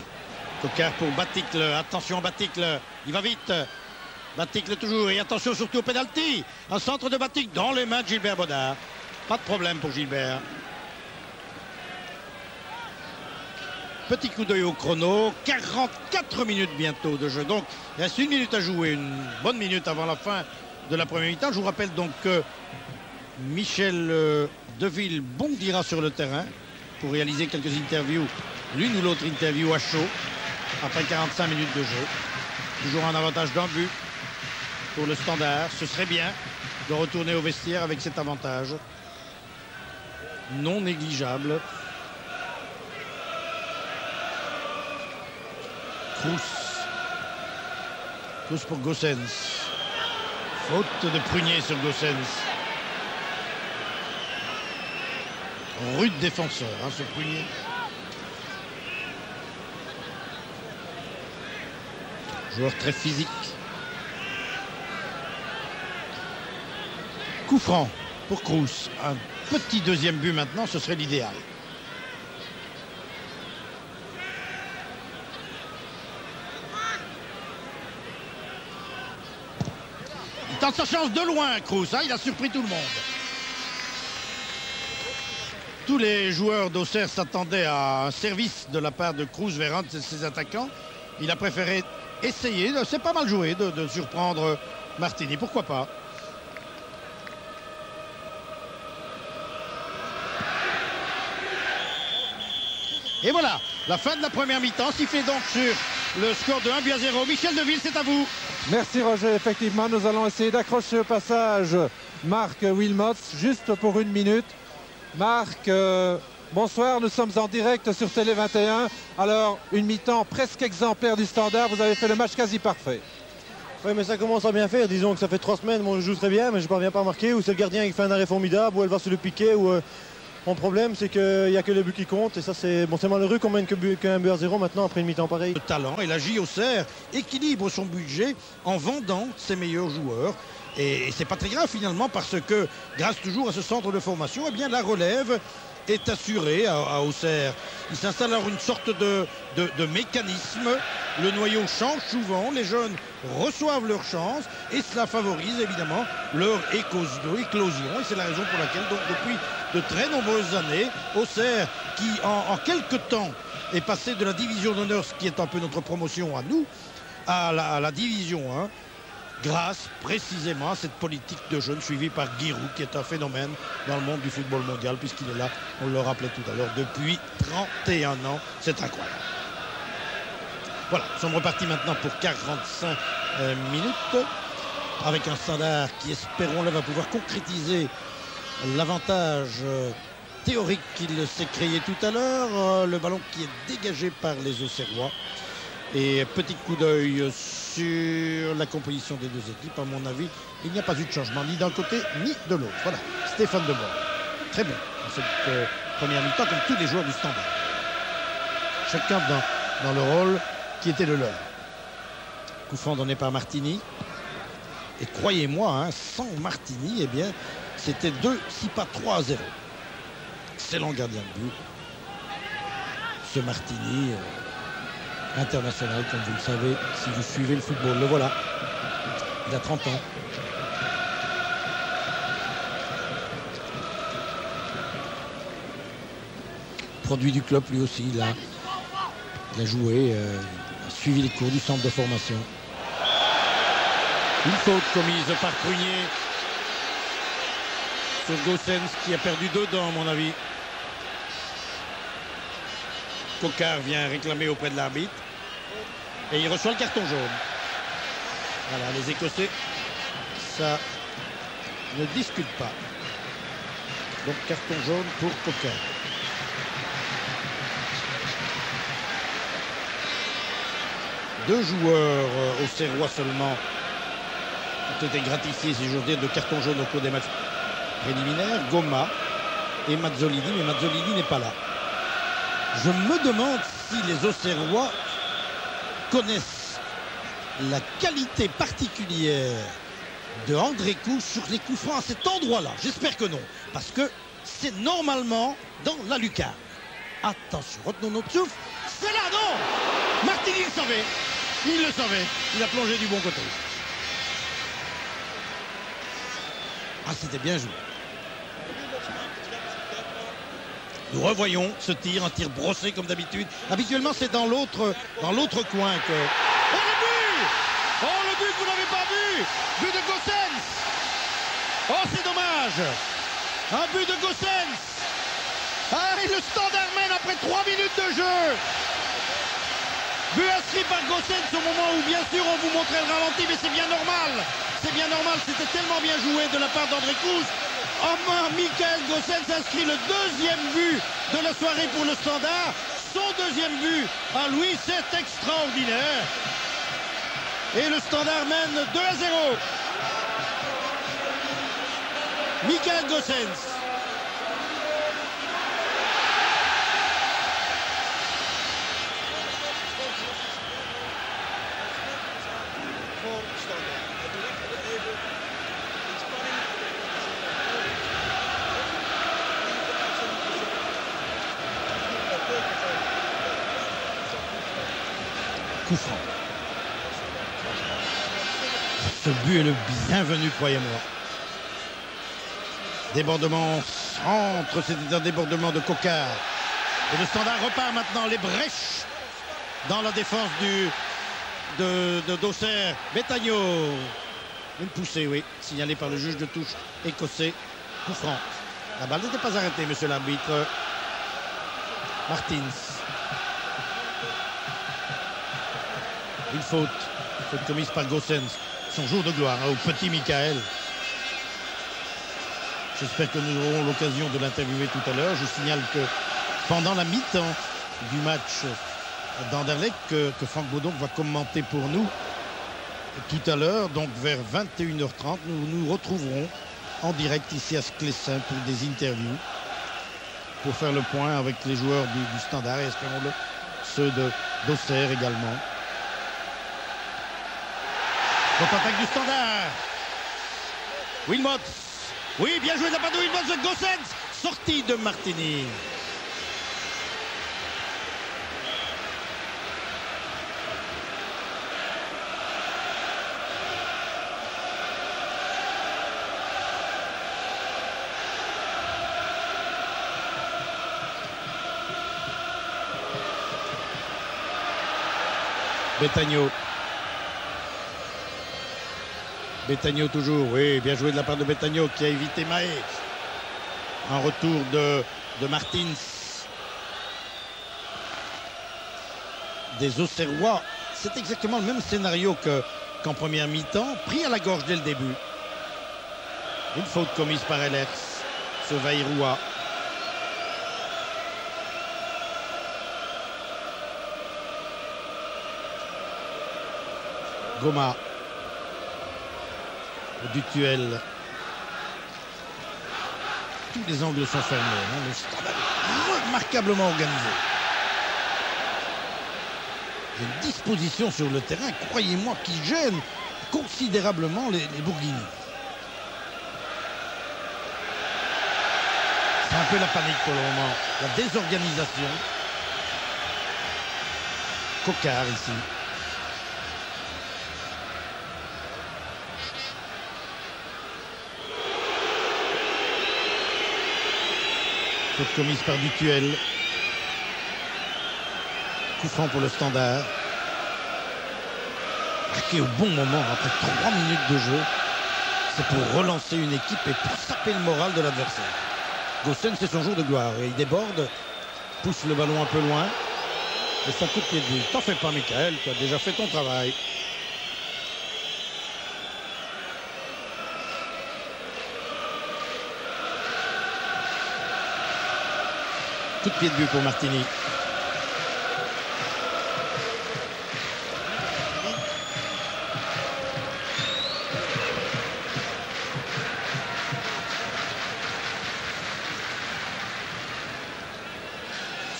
pour Baticle. Attention Baticle, il va vite. Baticle toujours, et attention surtout au pénalty. Un centre de Baticle dans les mains de Gilbert Baudard. Pas de problème pour Gilbert. Petit coup d'œil au chrono. 44 minutes bientôt de jeu. Donc il reste 1 minute à jouer, une bonne minute avant la fin de la première mi-temps. Je vous rappelle donc que Michel Deville bondira sur le terrain pour réaliser quelques interviews. L'une ou l'autre interview à chaud après 45 minutes de jeu. Toujours un avantage d'un but pour le Standard. Ce serait bien de retourner au vestiaire avec cet avantage non négligeable. Kroos pour Goossens. Faute de Prunier sur Goossens. Rude défenseur, hein, ce Prunier. Joueur très physique. Coup franc pour Kroos. Un petit deuxième but maintenant, ce serait l'idéal. Il tente sa chance de loin, Kroos. Hein, il a surpris tout le monde. Tous les joueurs d'Auxerre s'attendaient à un service de la part de Kroos vers un de ses attaquants. Il a préféré essayer, c'est pas mal joué de surprendre Martini, pourquoi pas. Et voilà, la fin de la première mi-temps sifflée donc sur le score de 1-0. Michel Deville, c'est à vous. Merci Roger, effectivement, nous allons essayer d'accrocher au passage Marc Wilmots, juste pour 1 minute. Marc, bonsoir, nous sommes en direct sur Télé 21. Alors, une mi-temps presque exemplaire du Standard, vous avez fait le match quasi parfait. Oui, mais ça commence à bien faire. Disons que ça fait 3 semaines, moi je joue très bien, mais je ne parviens pas à marquer. Ou c'est le gardien qui fait un arrêt formidable, ou elle va sur le piqué. Mon problème, c'est qu'il n'y a que le but qui compte. Et ça, c'est malheureux qu'on mène qu'un but à 0 maintenant après une mi-temps pareille. Le talent et la JOCR équilibre son budget en vendant ses meilleurs joueurs. Et c'est pas très grave finalement parce que grâce toujours à ce centre de formation, eh bien la relève est assurée à Auxerre. Il s'installe alors une sorte de mécanisme. Le noyau change souvent, les jeunes reçoivent leur chance et cela favorise évidemment leur éclosion. Et c'est la raison pour laquelle donc depuis de très nombreuses années, Auxerre qui en quelques temps est passé de la division d'honneur, ce qui est un peu notre promotion à nous, à la division 1. Grâce précisément à cette politique de jeunes suivie par Giroud, qui est un phénomène dans le monde du football mondial, puisqu'il est là, on le rappelait tout à l'heure, depuis 31 ans. C'est incroyable. Voilà, nous sommes repartis maintenant pour 45 minutes, avec un Standard qui, espérons-le, va pouvoir concrétiser l'avantage théorique qu'il s'est créé tout à l'heure. Le ballon qui est dégagé par les Auxerrois. Et petit coup d'œil sur la composition des deux équipes. À mon avis, il n'y a pas eu de changement ni d'un côté ni de l'autre. Voilà, Stéphane Demore. Très bon dans cette première mi-temps, comme tous les joueurs du Standard. Chacun dans le rôle qui était le leur. Coup franc donné par Martini. Et croyez-moi, hein, sans Martini, eh bien, c'était 2, si pas 3-0. Excellent gardien de but. ce Martini, international, comme vous le savez, si vous suivez le football. Le voilà. Il a 30 ans. Produit du club, lui aussi. Il a joué, a suivi les cours du centre de formation. Une faute commise par Prunier sur Goossens, qui a perdu 2 dents, à mon avis. Coquard vient réclamer auprès de l'arbitre. Et il reçoit le carton jaune. Voilà, les Écossais, ça ne discute pas. Donc carton jaune pour Coquard. Deux joueurs auxerrois seulement ont été gratifiés, si j'ose dire, de carton jaune au cours des matchs préliminaires. Goma et Mazzolini, mais Mazzolini n'est pas là. Je me demande si les Auxerrois connaissent la qualité particulière de André Couche sur les coups francs à cet endroit-là. J'espère que non, parce que c'est normalement dans la lucarne. Attention, retenons notre souffle. C'est là, non! Martini le savait. Il le savait. Il a plongé du bon côté. Ah, c'était bien joué. Nous revoyons ce tir, un tir brossé comme d'habitude. Habituellement, c'est dans l'autre coin que... Oh, le but! Oh, le but, vous n'avez pas vu! But de Goossens! Oh, c'est dommage! Un but de Goossens! Ah, et le Standard mène après 3 minutes de jeu! But inscrit par Goossens au moment où, bien sûr, on vous montrait le ralenti, mais c'est bien normal! C'est bien normal, c'était tellement bien joué de la part d'André Couche. Michael Goossens inscrit le 2e but de la soirée pour le Standard. Son 2e but à lui, c'est extraordinaire. Et le Standard mène 2-0. Michael Goossens. Coup franc. Ce but est le bienvenu, croyez-moi. Débordement centre, c'était un débordement de Coquard. Et le Standard repart maintenant, les brèches dans la défense d'Auxerre. Betagno. Une poussée, oui, signalée par le juge de touche écossais. Coup franc. La balle n'était pas arrêtée, monsieur l'arbitre. Martins. Une faute commise par Goossens. Son jour de gloire, hein, au petit Michael. J'espère que nous aurons l'occasion de l'interviewer tout à l'heure. Je signale que pendant la mi-temps du match d'Anderlecht, que Franck Baudon va commenter pour nous tout à l'heure, donc vers 21h30, nous nous retrouverons en direct ici à Sclessin pour des interviews, pour faire le point avec les joueurs du Standard et espérons-le ceux d'Auxerre également. Contre-attaque du Standard. Wilmots. Oui, bien joué de la part de Wilmots de Goossens. Sortie de Martini. Betagno. Betagno toujours, oui, bien joué de la part de Betagno qui a évité Mahé. Un retour de Martins. Des Auxerrois, c'est exactement le même scénario qu'en première mi-temps, pris à la gorge dès le début. Une faute commise par Ehlers, ce Vaïroua. Goma. Du duel. Tous les angles sont fermés. Hein. Le Standard est remarquablement organisé. Il y a une disposition sur le terrain, croyez-moi, qui gêne considérablement les Bourguignons. C'est un peu la panique pour le moment. La désorganisation. Coquard ici. Faute commise par Dutuel. Coup franc pour le Standard. Marqué au bon moment après 3 minutes de jeu. C'est pour relancer une équipe et pour saper le moral de l'adversaire. Goossen, c'est son jour de gloire. Et il déborde, pousse le ballon un peu loin. Et ça coupe pied de but. T'en fais pas, Michael, tu as déjà fait ton travail. Coup de pied de but pour Martini.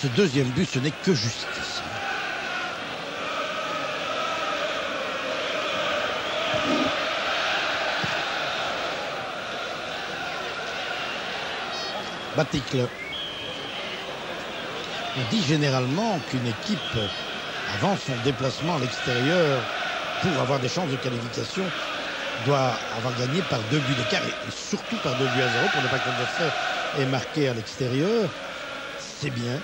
Ce deuxième but, ce n'est que justice. Baticle. On dit généralement qu'une équipe, avant son déplacement à l'extérieur, pour avoir des chances de qualification, doit avoir gagné par 2 buts d'écart, et surtout par 2 buts à 0, pour ne pas que l'adversaire ait marqué à l'extérieur. C'est bien.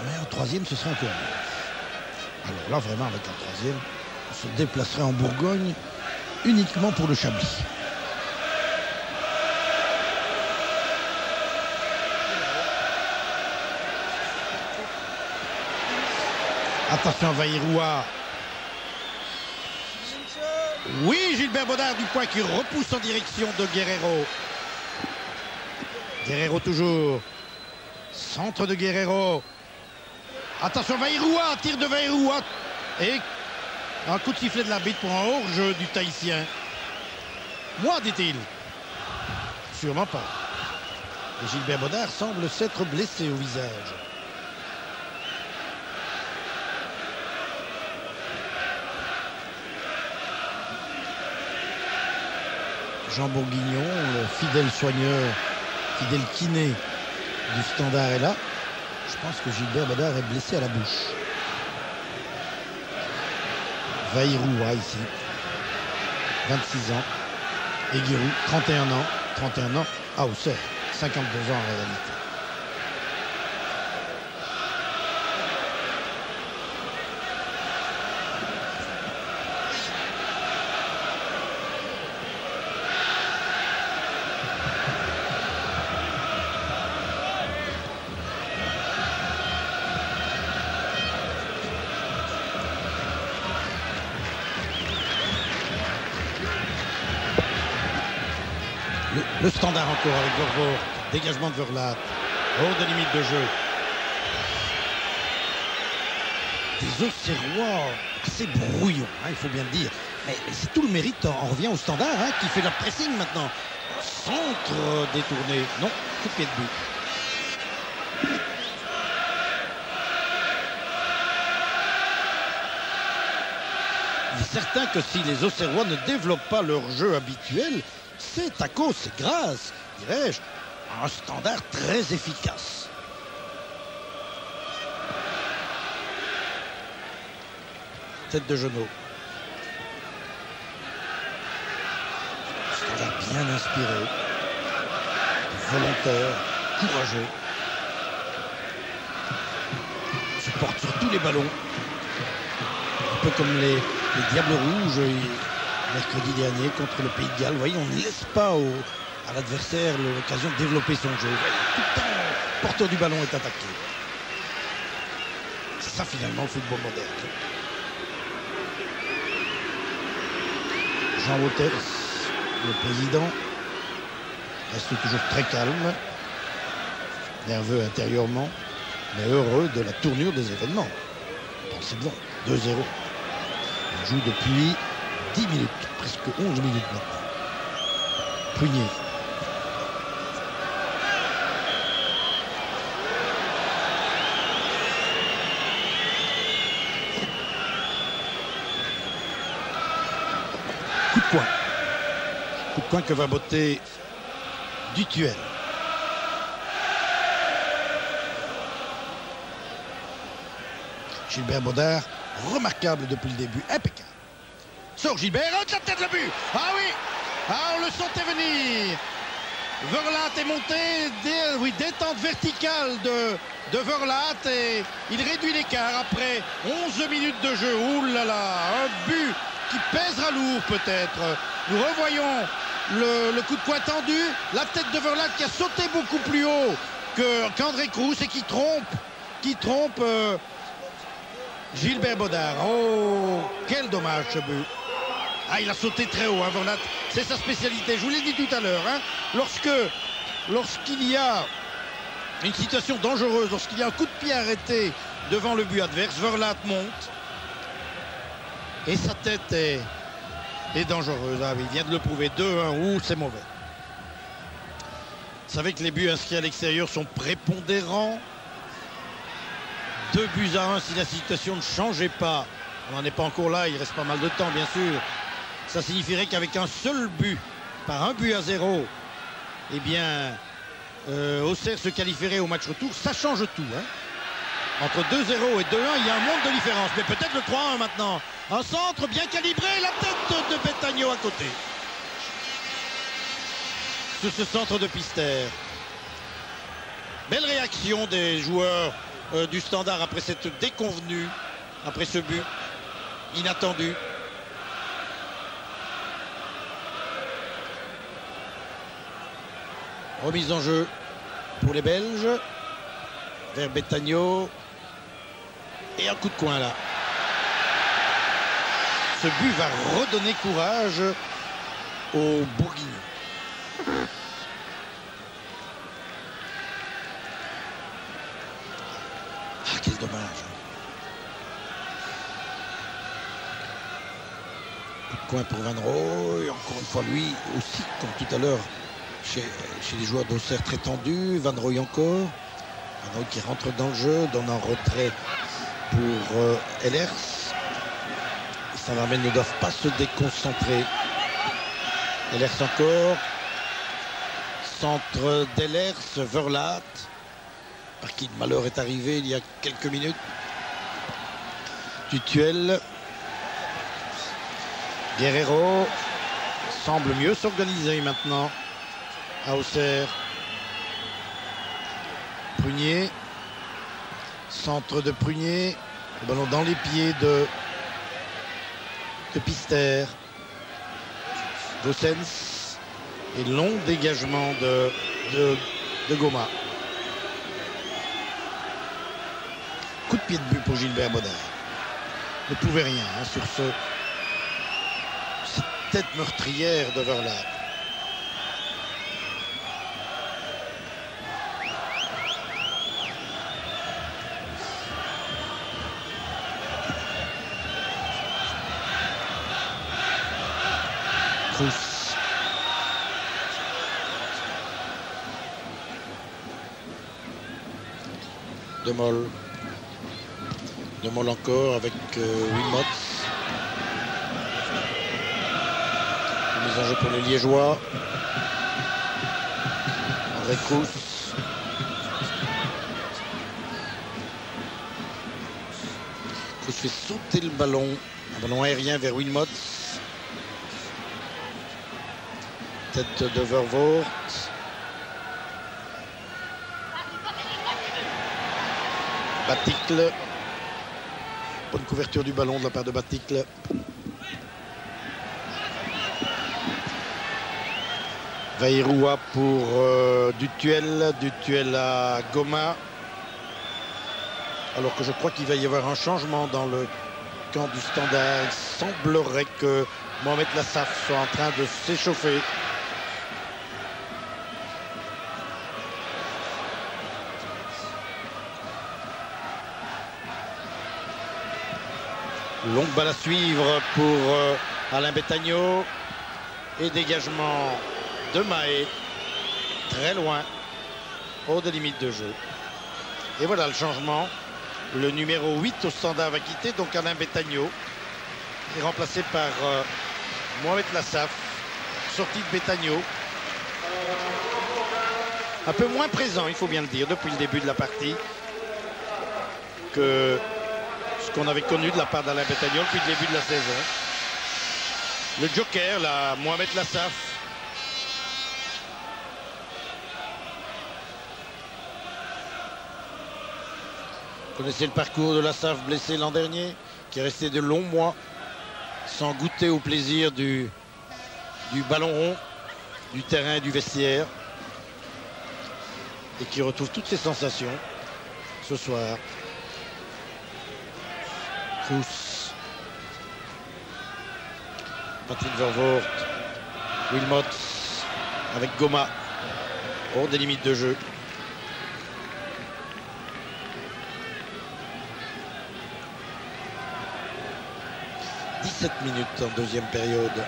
Mais en troisième, ce serait encore mieux. Alors là, vraiment, avec un troisième, on se déplacerait en Bourgogne uniquement pour le Chablis. Attention, Vaïroua. Oui, Gilbert Baudard du point qui repousse en direction de Guerreiro. Guerreiro toujours. Centre de Guerreiro. Attention, Vaïroua, tir de Vaïroua. Et un coup de sifflet de l'arbitre pour un hors-jeu du Tahitien. Moi, dit-il. Sûrement pas. Et Gilbert Baudard semble s'être blessé au visage. Jean Bourguignon, le fidèle soigneur, fidèle kiné du Standard est là. Je pense que Gilbert Baudard est blessé à la bouche. Vaïroua ici, 26 ans. Aiguirou, 31 ans. 31 ans à Auxerre, 52 ans en réalité. Le Standard encore avec Vervoort, dégagement de Verlaat, hors de limite de jeu. Des Auxerrois assez brouillons, il faut bien le dire. Mais c'est tout le mérite, on revient au Standard, qui fait leur pressing maintenant. Centre détourné, non, coup de pied de but. Il est certain que si les Auxerrois ne développent pas leur jeu habituel, c'est à cause, c'est grâce, dirais-je, à un Standard très efficace. Tête de Genot. Standard bien inspiré, volontaire, courageux. Se porte sur tous les ballons. Un peu comme les Diables Rouges. Mercredi dernier contre le Pays de Galles. Vous voyez, on ne laisse pas à l'adversaire l'occasion de développer son jeu. Tout le temps, le porteur du ballon est attaqué. C'est ça finalement le football moderne. Jean Wouters, le président, reste toujours très calme, nerveux intérieurement, mais heureux de la tournure des événements. Pensez-vous, 2-0. On joue depuis 10 minutes, presque 11 minutes maintenant. Prunier. Coup de poing. Coup de poing que va botter Dutuel. Gilbert Baudard, remarquable depuis le début, impeccable. Sort Gilbert, de la tête le but. Ah oui, ah, on le sentait venir. Verlaat est monté, détente verticale de Verlaat et il réduit l'écart après 11 minutes de jeu. Ouh là là, un but qui pèsera lourd peut-être. Nous revoyons le coup de poing tendu, la tête de Verlaat qui a sauté beaucoup plus haut qu'André Cruz et qui trompe Gilbert Baudard. Oh, quel dommage ce but. Ah, il a sauté très haut, hein, Verlaat. C'est sa spécialité. Je vous l'ai dit tout à l'heure. Hein, lorsqu'il y a une situation dangereuse, lorsqu'il y a un coup de pied arrêté devant le but adverse, Verlaat monte. Et sa tête est dangereuse. Ah, il vient de le prouver. 2-1. Ouh, c'est mauvais. Vous savez que les buts inscrits à l'extérieur sont prépondérants. 2-1 si la situation ne changeait pas. On n'en est pas encore là, il reste pas mal de temps bien sûr. Ça signifierait qu'avec un seul but, par 1-0, eh bien, Auxerre se qualifierait au match retour. Ça change tout. Hein. Entre 2-0 et 2-1, il y a un monde de différence. Mais peut-être le 3-1 maintenant. Un centre bien calibré, la tête de Betagno à côté. Sur ce centre de Pister. Belle réaction des joueurs du Standard après cette déconvenue, après ce but inattendu. Remise en jeu pour les Belges vers Betagno et un coup de coin là. Ce but va redonner courage aux Bourguignons. Ah, quel dommage. Coup de coin pour Van Rooij, encore une fois lui aussi, comme tout à l'heure. Chez les joueurs d'Auxerre très tendus, Van Rooij encore. Van Rooij qui rentre dans le jeu, donne un retrait pour Ehlers. Saint-Germain ne doivent pas se déconcentrer. Ehlers encore. Centre d'Ehlers, Verlaat. Par qui le malheur est arrivé il y a quelques minutes. Dutuel. Guerrero semble mieux s'organiser maintenant. À Auxerre. Prunier. Centre de Prunier. Le ballon dans les pieds de Pister. Gossens. Et long dégagement de Goma. Coup de pied de but pour Gilbert Baudard. Ne pouvait rien hein, sur cette tête meurtrière de Verlaat. De Mol encore avec Wilmots. Mise en jeu pour les Liégeois. André Cruz. Cruz fait sauter le ballon. Un ballon aérien vers Wilmots. Tête de Vervoort. Baticle. Bonne couverture du ballon de la part de Baticle. Vaïroua pour Dutuel. Dutuel à Goma. Alors que je crois qu'il va y avoir un changement dans le camp du Standard. Il semblerait que Mohamed Lassaf soit en train de s'échauffer. Longue balle à suivre pour Alain Betagno. Et dégagement de Mahé. Très loin. Hors de limite de jeu. Et voilà le changement. Le numéro 8 au Standard va quitter. Donc Alain Betagno est remplacé par Mohamed Lassaf. Sortie de Betagno. Un peu moins présent, il faut bien le dire, depuis le début de la partie que ce qu'on avait connu de la part d'Alain Bétagnol depuis le début de la saison. Le joker, là, Mohamed Lassaf. Vous connaissez le parcours de Lassaf, blessé l'an dernier, qui est resté de longs mois sans goûter au plaisir du ballon rond, du terrain et du vestiaire, et qui retrouve toutes ses sensations ce soir. Kroos, Patrick Vervoort, Wilmots avec Goma hors des limites de jeu. « 17 minutes en deuxième période.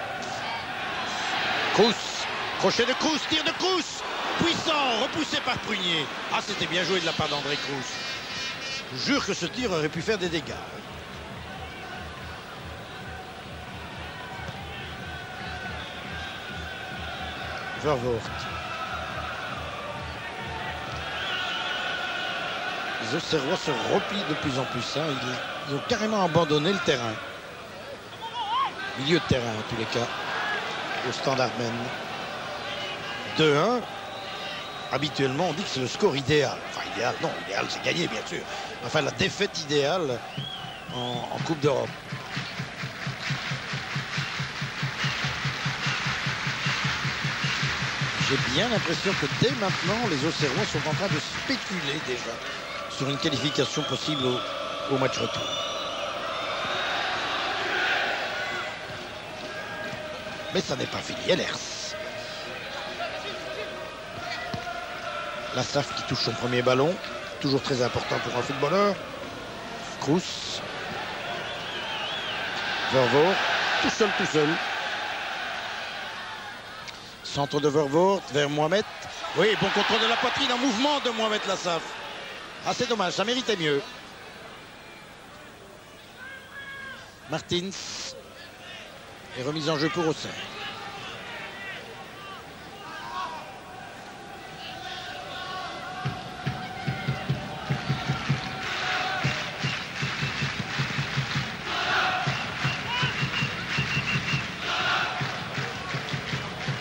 Kroos, crochet de Kroos, tir de Kroos, puissant, repoussé par Prunier. Ah, c'était bien joué de la part d'André Kroos. Je vous jure que ce tir aurait pu faire des dégâts. Vervoort. Les Auxerrois se replient de plus en plus. Hein. Ils ont carrément abandonné le terrain. Milieu de terrain en tous les cas. Au Standard Men. 2-1. Habituellement, on dit que c'est le score idéal. Enfin, idéal, non, idéal, c'est gagné, bien sûr. Enfin, la défaite idéale en Coupe d'Europe. J'ai bien l'impression que dès maintenant, les Auxerrois sont en train de spéculer déjà sur une qualification possible au match retour. Mais ça n'est pas fini. Ellers. Lassaf qui touche son premier ballon. Toujours très important pour un footballeur. Kroos. Vervoort. Tout seul. Centre de Vervoort vers Mohamed. Oui, bon contrôle de la poitrine en mouvement de Mohamed Lassaf. Ah, c'est dommage, ça méritait mieux. Martins. Et remise en jeu pour Auxerre.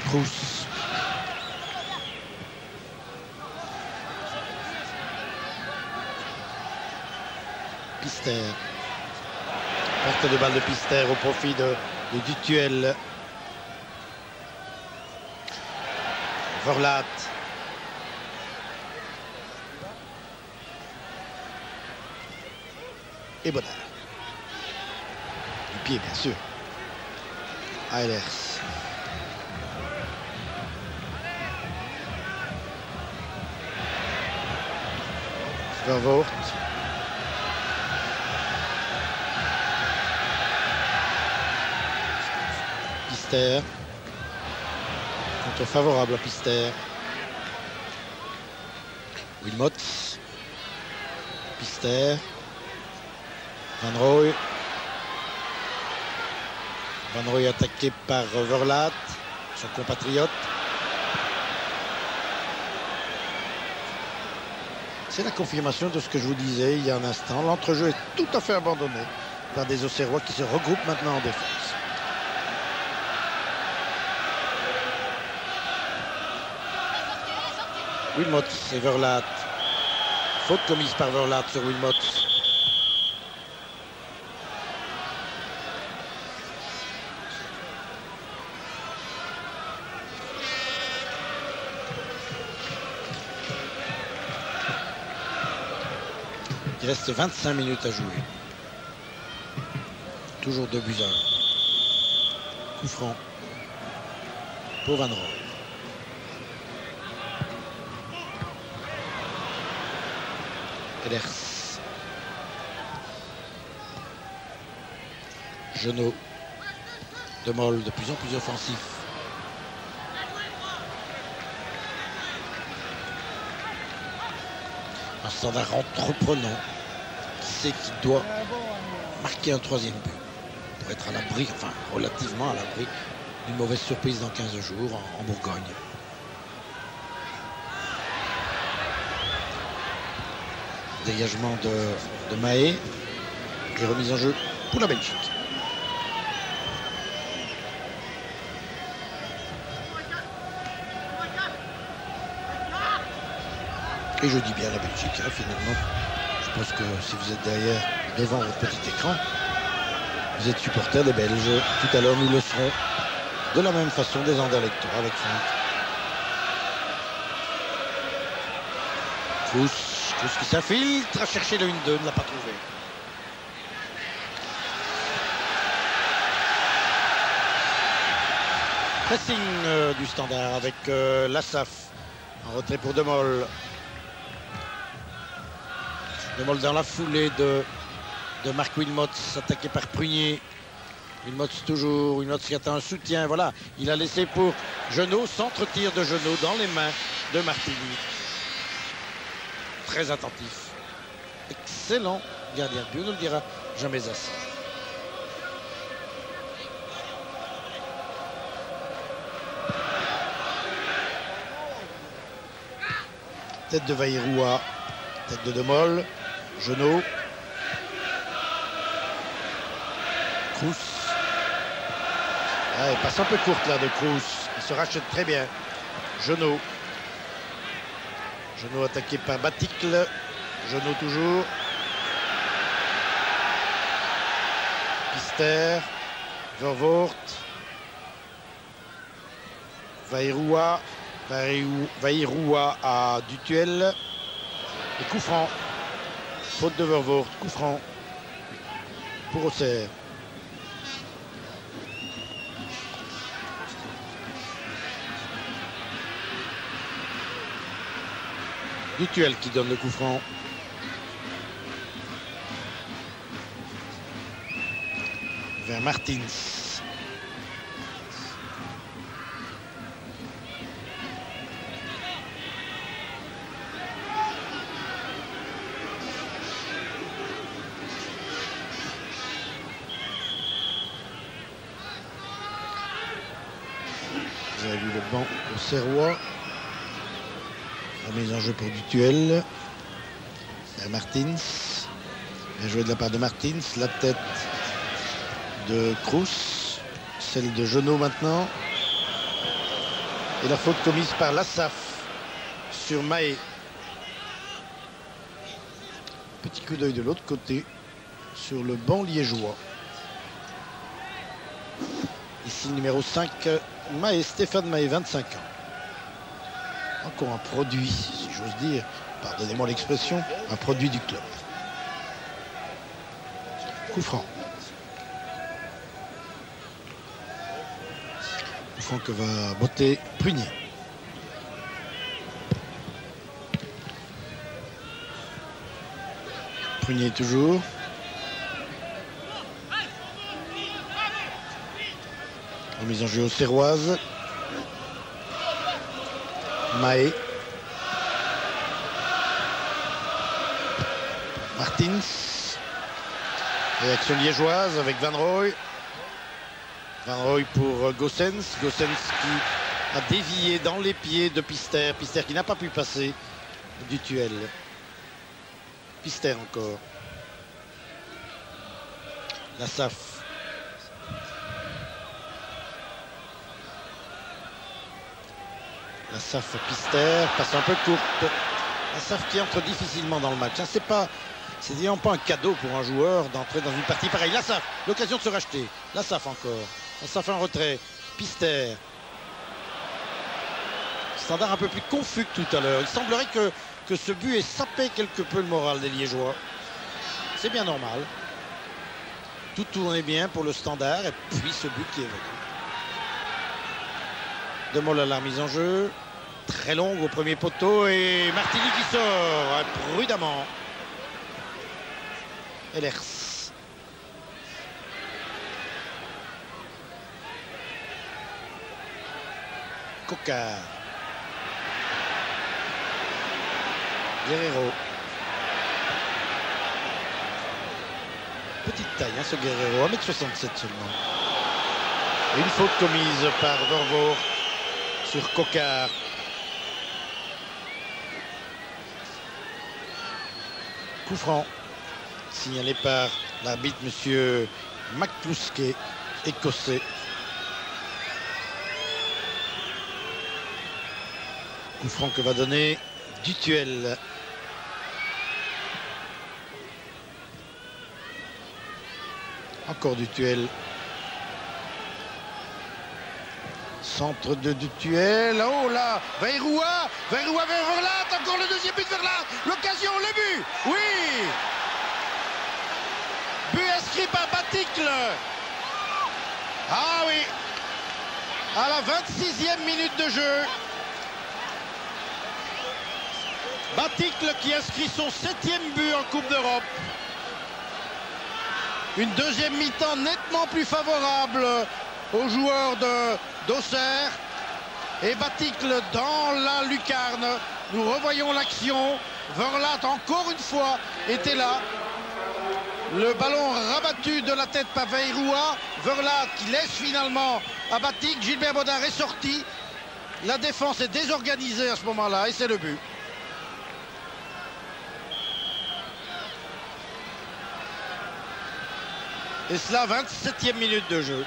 Kroos. Pister. Perte de balle de Pister au profit de Dutuel. Verlaat. Et Bonnard. Du pied, bien sûr. Eilers. Vervoort. Pister. Contre favorable à Pister. Wilmots. Pister. Van Rooij. Van Rooij attaqué par Verlaat, son compatriote. C'est la confirmation de ce que je vous disais il y a un instant. L'entrejeu est tout à fait abandonné par des Auxerrois qui se regroupent maintenant en défense. Wilmots et Verlaat. Faute commise par Verlaat sur Wilmots. Il reste 25 minutes à jouer. Toujours 2 buts à 1. Coup franc pour Van Rooij. Ellers. Genot. De Mol de plus en plus offensif. Un Standard entreprenant qui sait qu'il doit marquer un 3e but pour être à l'abri, enfin relativement à l'abri d'une mauvaise surprise dans 15 jours en Bourgogne. Dégagement de Mahé. Et remise en jeu pour la Belgique. Et je dis bien la Belgique, hein, finalement. Je pense que si vous êtes derrière, devant votre petit écran, vous êtes supporter des Belges. Tout à l'heure, nous le serons de la même façon des Anderlecht avec Franck. Kroos qui s'infiltre, à chercher le 1-2, ne l'a pas trouvé. Pressing du Standard avec Lassaf en retrait pour De Mol. De Mol dans la foulée de Marc Wilmots, attaqué par Prunier. Wilmots toujours, Wilmots qui attend un soutien. Voilà, il a laissé pour Jeannot, centre-tir de Jeannot dans les mains de Martini. Très attentif. Excellent gardien de but, on ne le dira jamais assez. Tête de Vaïroua, tête de Mol, Jeannot. Kroos. Ah, il passe un peu courte là de Kroos. Il se rachète très bien. Jeannot. Jeannot attaqué par Baticle. Jeannot toujours. Pister. Vervoort. Vaïroua. Vaïroua à Dutuel. Et coup franc. Faute de Vervoort. Coup franc pour Auxerre. Dutuel qui donne le coup franc. Vers Martins. Vous avez vu le banc au Serrois. Remise en jeu pour Dutuel. Martins. Bien joué de la part de Martins. La tête de Kroos. Celle de Jeannot maintenant. Et la faute commise par Lassaf sur Mahé. Petit coup d'œil de l'autre côté sur le banc liégeois. Ici le numéro 5, Mahé, Stéphane Mahé, 25 ans. Encore un produit, si j'ose dire, pardonnez-moi l'expression, un produit du club. Coup franc. Coup franc que va botter Prunier. Prunier toujours. Remise en jeu aux Serroises. Mahé. Martins. Réaction liégeoise avec Van Rooij. Van Rooij pour Goossens. Goossens qui a dévié dans les pieds de Pister. Pister qui n'a pas pu passer Dutuel. Pister encore. Lassaf. Lassaf Pister, passe un peu courte. Lassaf qui entre difficilement dans le match. C'est évidemment pas un cadeau pour un joueur d'entrer dans une partie pareille. Lassaf, l'occasion de se racheter. Lassaf encore. Lassaf en retrait. Pister. Standard un peu plus confus que tout à l'heure. Il semblerait que ce but ait sapé quelque peu le moral des Liégeois. C'est bien normal. Tout tournait bien pour le Standard et puis ce but qui est venu. De Mol à la remise en jeu. Très longue au premier poteau et Martini qui sort prudemment. Ehlers. Coquard. Guerrero. Petite taille ce Guerrero, 1m67 seulement. Et une faute commise par Vervoort sur Coquard. Coup franc signalé par L'arbitre, monsieur McCluskey, écossais. Coup franc que va donner Dutuel. Encore Dutuel. Centre de Dutuel. Oh là, Verroua vers Verlat. Encore le deuxième but de Verlat. L'occasion, le but. Oui. But inscrit par Baticle. Ah oui. À la 26e minute de jeu. Baticle qui inscrit son 7e but en Coupe d'Europe. Une deuxième mi-temps nettement plus favorable aux joueurs d'Auxerre. Et Baticle dans la lucarne. Nous revoyons l'action. Verlat encore une fois était là. Le ballon rabattu de la tête par Verroua. Verlat qui laisse finalement à Baticle. Gilbert Baudard est sorti. La défense est désorganisée à ce moment-là et c'est le but. Et cela, 27e minute de jeu.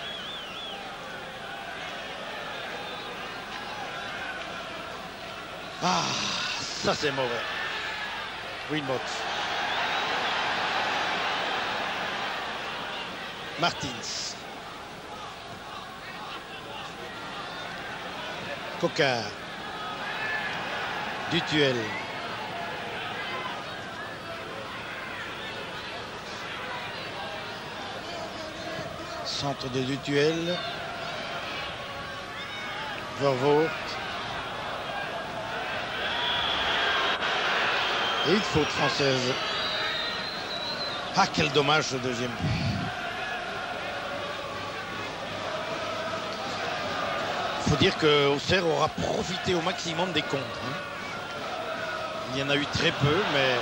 Ah, ça c'est mauvais. Wilmot. Martins. Coquard. Dutuel. Centre de Dutuel. Vervoort. Et une faute française. Ah, quel dommage ce deuxième but. Il faut dire que Auxerre aura profité au maximum des contres. Il y en a eu très peu, mais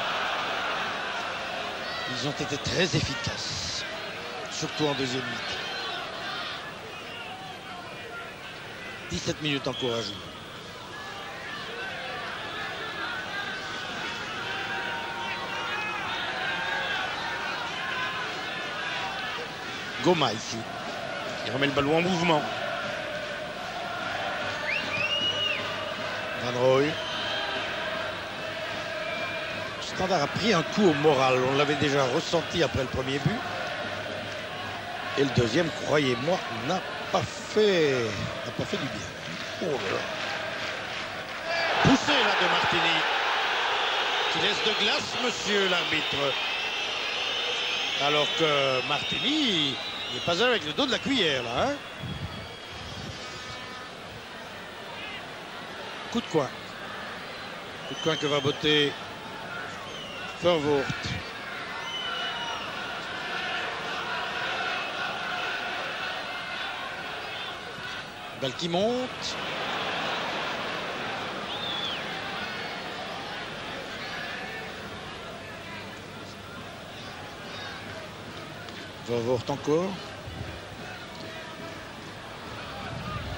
ils ont été très efficaces. Surtout en deuxième mi-temps. 17 minutes encore à jouer. Goma ici. Il remet le ballon en mouvement. Van Rooij. Standard a pris un coup au moral. On l'avait déjà ressenti après le premier but. Et le deuxième, croyez-moi, n'a pas fait du bien. Oh là là. Poussé là de Martini. Qui laisse de glace, monsieur l'arbitre. Alors que Martini n'est pas avec le dos de la cuillère là. Hein, coup de coin. Coup de coin que va botter Vervoort. Balle qui monte. Vervoort encore.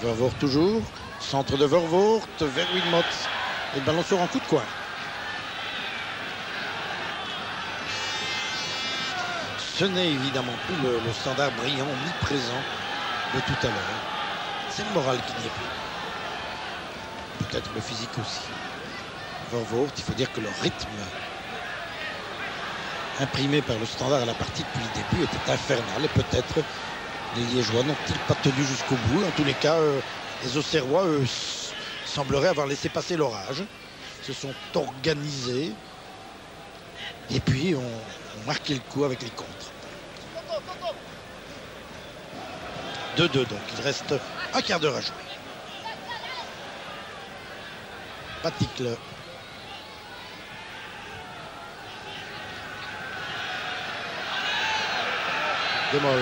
Vervoort toujours. Centre de Vervoort vers Wilmot. Et le ballon sort en coup de coin. Ce n'est évidemment plus le Standard brillant, omniprésent de tout à l'heure. C'est le moral qui n'y est plus. Peut-être le physique aussi. Vervoort, il faut dire que le rythme imprimé par le Standard à la partie depuis le début était infernal. Et peut-être les Liégeois n'ont-ils pas tenu jusqu'au bout. En tous les cas, les Auxerrois, eux, sembleraient avoir laissé passer l'orage. Se sont organisés. Et puis, ont marqué le coup avec les contres. 2-2 donc. Il reste un quart d'heure à jouer. Baticle. Demol.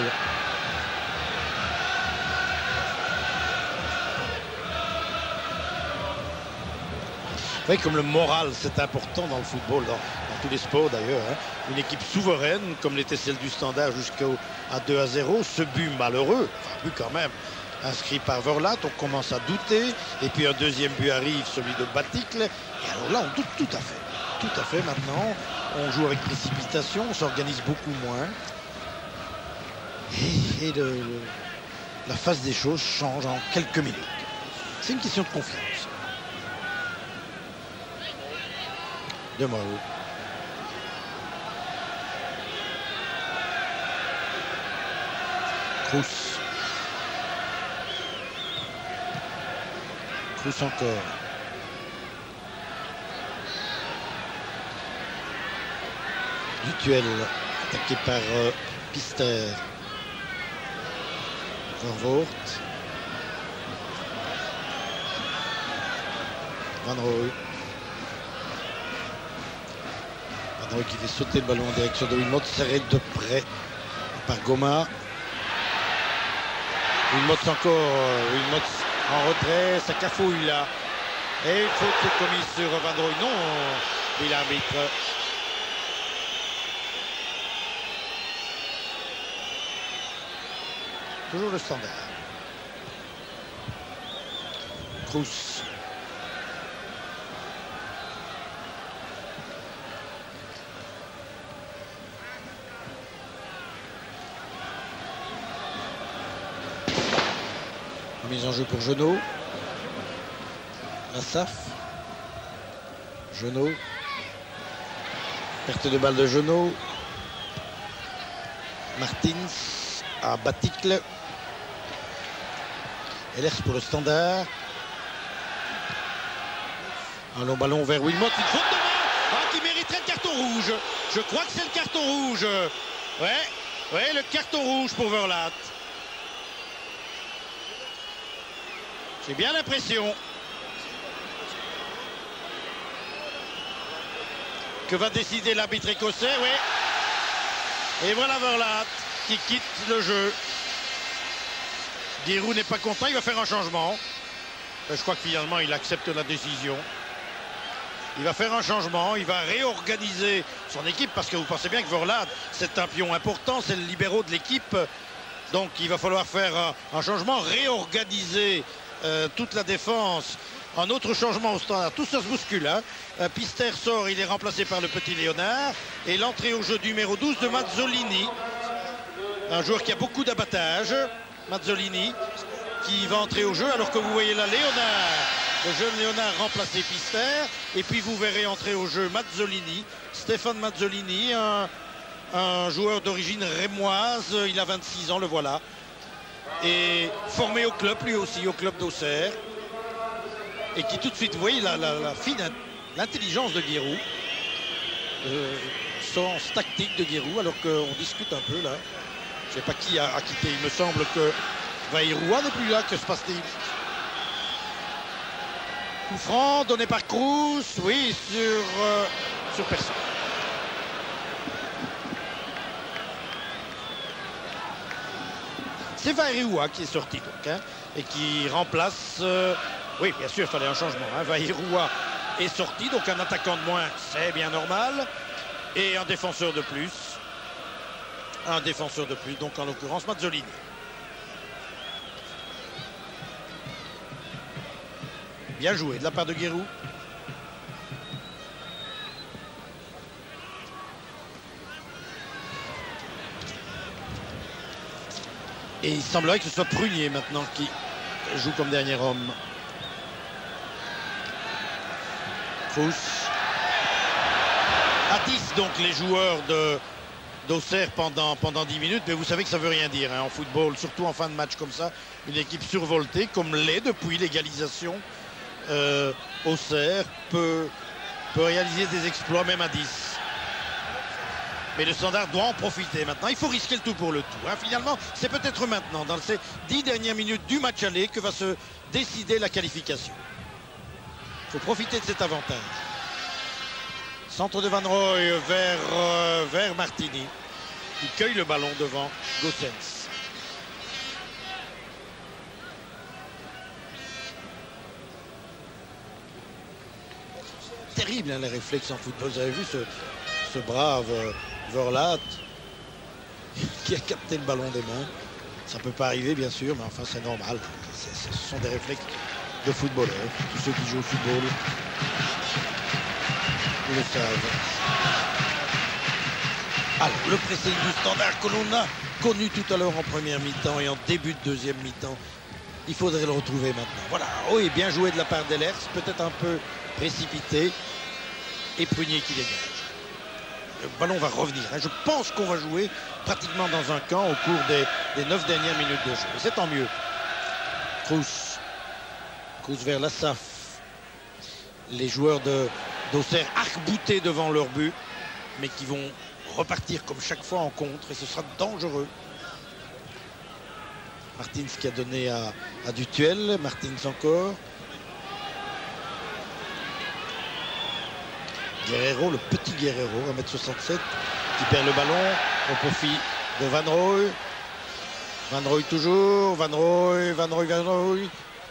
Vous voyez comme le moral c'est important dans le football, dans tous les sports d'ailleurs. Hein. Une équipe souveraine comme l'était celle du Standard jusqu'à 2-0. Ce but malheureux, enfin but quand même, inscrit par Verlat, on commence à douter. Et puis un deuxième but arrive, celui de Baticle. Et alors là on doute tout à fait. Tout à fait maintenant. On joue avec précipitation, on s'organise beaucoup moins. Et la face des choses change en quelques minutes. C'est une question de confiance. De Mao. Cruz. Cruz encore. Dutuel attaqué par Pister. Vervoort. Van Rooij. Van Rooij qui fait sauter le ballon en direction de Wilmots, serré de près par Goma. Wilmots encore, Wilmots en retrait, ça cafouille là. Et une faute commise sur Van Rooij. Non, dit l'arbitre. Toujours le Standard. Cruz. Mise en jeu pour Genot. Lassaf. Genot. Perte de balle de Genot. Martins à Baticle. Ehlers pour le Standard. Un long ballon vers Wilmots. Une faute de main qui mériterait le carton rouge. Je crois que c'est le carton rouge. Ouais, le carton rouge pour Verlaat. J'ai bien l'impression que va décider l'arbitre écossais. Oui. Et voilà Verlaat qui quitte le jeu. Giroud n'est pas content, il va faire un changement. Je crois que finalement il accepte la décision. Il va faire un changement, il va réorganiser son équipe parce que vous pensez bien que Verlaat c'est un pion important, c'est le libéraux de l'équipe. Donc il va falloir faire un changement, réorganiser toute la défense. Un autre changement au Standard, tout ça se bouscule. Pister sort, il est remplacé par le petit Léonard. Et l'entrée au jeu numéro 12 de Mazzolini. Un joueur qui a beaucoup d'abattage. Mazzolini qui va entrer au jeu alors que vous voyez là Léonard. Le jeune Léonard remplacé Pister. Et puis vous verrez entrer au jeu Mazzolini. Stéphane Mazzolini, un joueur d'origine rémoise. Il a 26 ans, le voilà. Et formé au club, lui aussi, au club d'Auxerre. Et qui tout de suite, vous voyez la fine l'intelligence de Giroud. Sens tactique de Giroud, alors qu'on discute un peu là. Je ne sais pas qui a quitté. Il me semble que Vaïroua n'est plus là. Que se passe-t-il? Coup franc donné par Cruz. Oui, sur personne. C'est Vaïroua qui est sorti donc, et qui remplace... oui, bien sûr, il fallait un changement. Vaïroua est sorti, donc un attaquant de moins, c'est bien normal. Et un défenseur de plus. Un défenseur de plus, donc en l'occurrence Mazzolini. Bien joué de la part de Giroud. Et il semblerait que ce soit Prunier maintenant qui joue comme dernier homme. Cruz. À 10 donc les joueurs d'Auxerre pendant 10 minutes. Mais vous savez que ça ne veut rien dire en football, surtout en fin de match comme ça. Une équipe survoltée comme l'est depuis l'égalisation. Auxerre peut réaliser des exploits même à 10. Mais le Standard doit en profiter maintenant. Il faut risquer le tout pour le tout. Finalement, c'est peut-être maintenant, dans ces 10 dernières minutes du match aller, que va se décider la qualification. Il faut profiter de cet avantage. Centre de Van Rooij vers Martini, qui cueille le ballon devant Goossens. Terrible les réflexes en football. Vous avez vu ce brave Verlaat qui a capté le ballon des mains. Ça ne peut pas arriver bien sûr, mais enfin c'est normal. Ce sont des réflexes de footballeurs. Tous ceux qui jouent au football ils le savent. Alors le pressing du Standard que l'on a connu tout à l'heure en première mi-temps et en début de deuxième mi-temps. Il faudrait le retrouver maintenant. Voilà, oui, bien joué de la part d'Ehlers, peut-être un peu précipité. Et Prunier qui dégage. Le ballon va revenir. Je pense qu'on va jouer pratiquement dans un camp au cours des 9 dernières minutes de jeu. C'est tant mieux. Cruz vers la SAF. Les joueurs d'Auxerre arc-boutés devant leur but, mais qui vont repartir comme chaque fois en contre et ce sera dangereux. Martins qui a donné à Dutuel. Martins encore. Guerrero, le petit Guerrero, 1m67, qui perd le ballon au profit de Van Rooij. Van Rooij toujours, Van Rooij.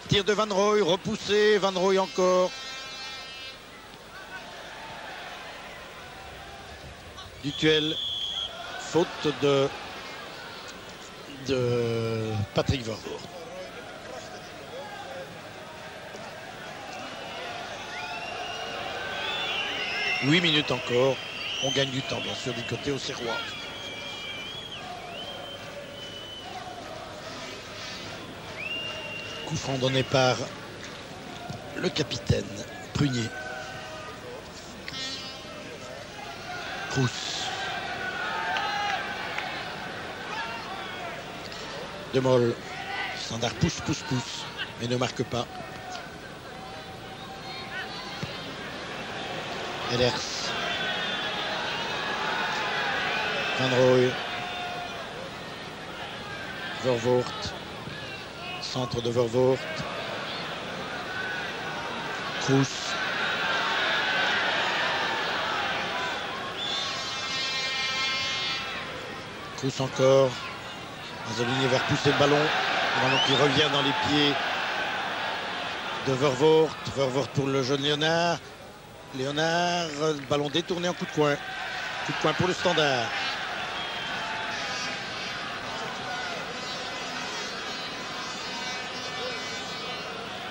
Tir de Van Rooij, repoussé, Van Rooij encore. Dutuel, faute de Patrick Vervoort. « 8 minutes encore. On gagne du temps, bien sûr, du côté auxerrois. Coup franc donné par le capitaine Prunier. Cruz. De Mol. Standard pousse, mais ne marque pas. Ehlers. Van Rooij. Vervoort. Centre de Vervoort. Cruz. Cruz encore. Mazzolini va repousser le ballon. Le ballon qui revient dans les pieds de Vervoort. Vervoort pour le jeune Léonard. Léonard, le ballon détourné en coup de coin. Coup de coin pour le Standard.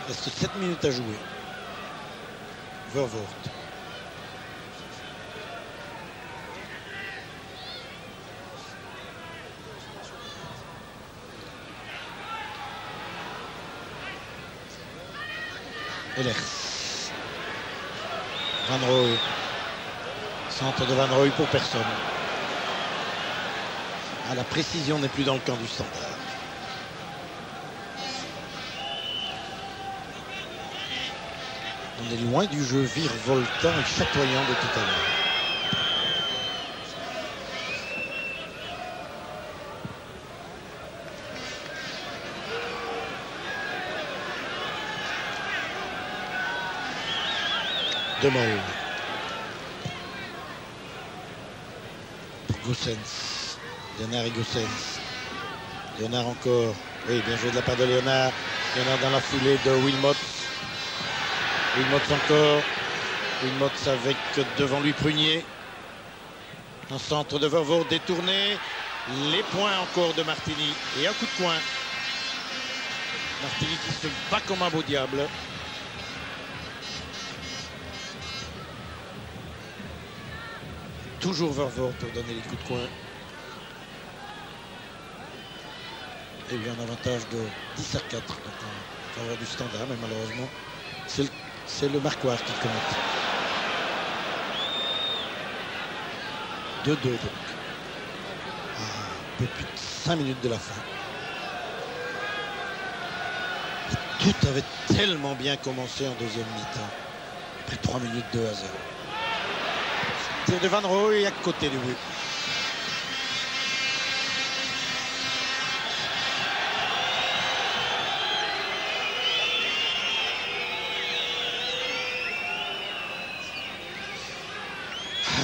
Il reste 7 minutes à jouer. Vervoort. Ehlers. Van Rooij. Centre de Van Rooij pour personne. Ah, la précision n'est plus dans le camp du Standard. On est loin du jeu virevoltant et chatoyant de tout à l'heure. De Mol. Pour Goossens. Léonard et Goossens. Léonard encore. Oui, bien joué de la part de Léonard. Léonard dans la foulée de Wilmots. Wilmots encore. Wilmots avec devant lui Prunier. Un centre de Vervoort détourné. Les points encore de Martini. Et un coup de poing. Martini qui se bat comme un beau diable. Toujours Vervoort pour donner les coups de coin. Et bien un avantage de 10 à 4 en faveur du Standard, mais malheureusement c'est le marquoir qui compte. 2-2 donc. Un peu plus de 5 minutes de la fin. Et tout avait tellement bien commencé en deuxième mi-temps. Après 3 minutes 2 à 0. De Van Rooij à côté du but.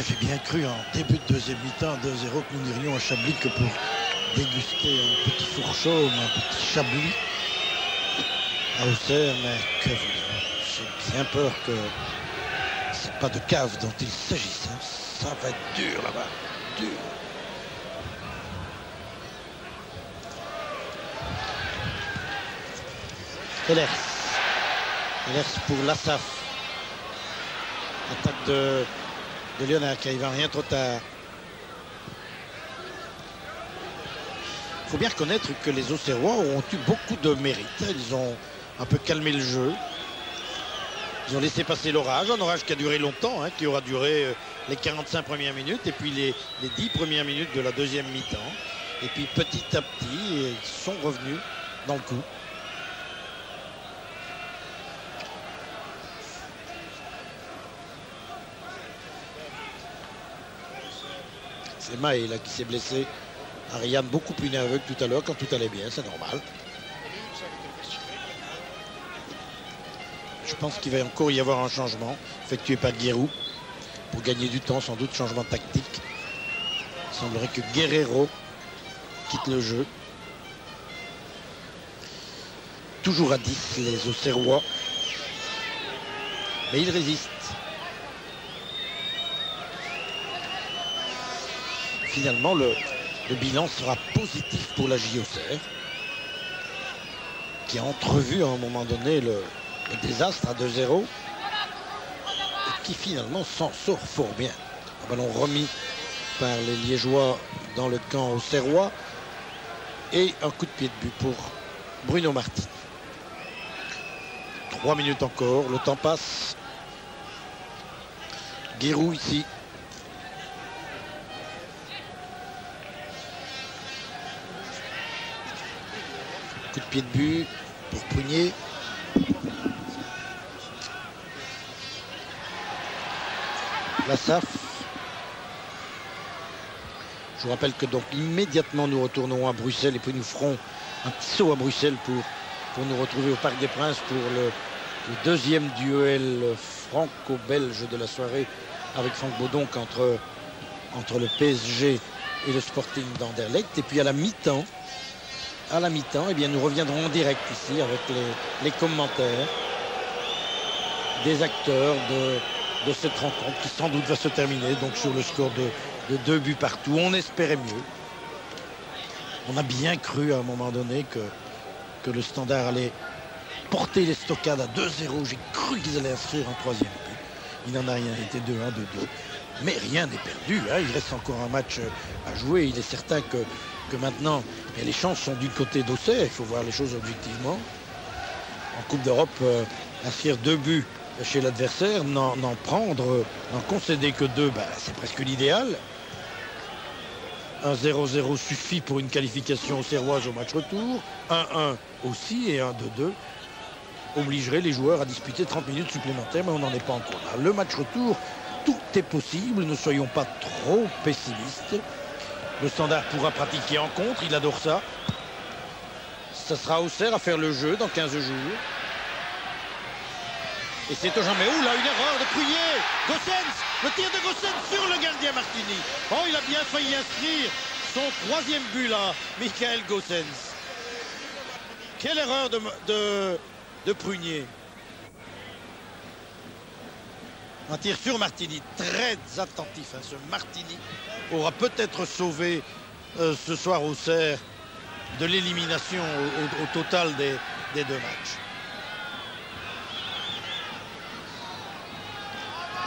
J'ai bien cru en début de deuxième mi-temps 2-0 que nous n'irions à Chablis que pour déguster un petit fourchaume, un petit Chablis à Auxerre, mais que j'ai bien peur que c'est pas de cave dont il s'agisse. Ça va être dur là-bas. Dur. Ehlers. Ehlers pour Lassaf. Attaque de Léonard qui arrive en rien trop tard. Il faut bien reconnaître que les Auxerrois ont eu beaucoup de mérite. Ils ont un peu calmé le jeu. Ils ont laissé passer l'orage, un orage qui a duré longtemps, hein, qui aura duré les 45 premières minutes et puis les 10 premières minutes de la deuxième mi-temps. Et puis petit à petit, ils sont revenus dans le coup. C'est Maé là qui s'est blessé. Ariane beaucoup plus nerveux que tout à l'heure quand tout allait bien, c'est normal. Je pense qu'il va encore y avoir un changement effectué par Guérou pour gagner du temps, sans doute changement tactique. Il semblerait que Guerrero quitte le jeu. Toujours à 10 les Auxerrois. Mais ils résistent. Finalement, le bilan sera positif pour la JOCR, qui a entrevu à un moment donné le désastre à 2-0 et qui finalement s'en sort fort bien. Un ballon remis par les Liégeois dans le camp auxerrois et un coup de pied de but pour Bruno Martini. 3 minutes encore, le temps passe. Guérou ici. Coup de pied de but pour Prunier. La SAF. Je vous rappelle que donc immédiatement nous retournons à Bruxelles et puis nous ferons un petit saut à Bruxelles pour nous retrouver au Parc des Princes pour le deuxième duel franco-belge de la soirée avec Franck Baudonc entre le PSG et le Sporting d'Anderlecht. Et puis à la mi-temps, eh bien, nous reviendrons en direct ici avec les commentaires des acteurs de cette rencontre qui sans doute va se terminer donc sur le score de 2 buts partout. On espérait mieux. On a bien cru à un moment donné que le Standard allait porter les stockades à 2-0. J'ai cru qu'ils allaient inscrire un troisième but. Il n'en a rien été, 2-1, 2-2. Mais rien n'est perdu, hein. Il reste encore un match à jouer. Il est certain que maintenant, les chances sont du côté d'Auxerre. Il faut voir les choses objectivement. En Coupe d'Europe, inscrire 2 buts chez l'adversaire, n'en concéder que 2, c'est presque l'idéal. Un 0-0 suffit pour une qualification auxerroise au match retour. 1-1 aussi et un 2-2 obligerait les joueurs à disputer 30 minutes supplémentaires, mais on n'en est pas encore là. Le match retour, tout est possible, ne soyons pas trop pessimistes. Le Standard pourra pratiquer en contre, il adore ça. Ça sera Auxerre à faire le jeu dans 15 jours. Et c'est au jamais. Ouh là, une erreur de Prunier. Gossens, le tir de Gossens sur le gardien Martini. Oh, il a bien failli inscrire son 3e but là, Michael Gossens. Quelle erreur de Prunier. Un tir sur Martini, très attentif. Hein, ce Martini aura peut-être sauvé ce soir Auxerre de l'élimination au total des 2 matchs.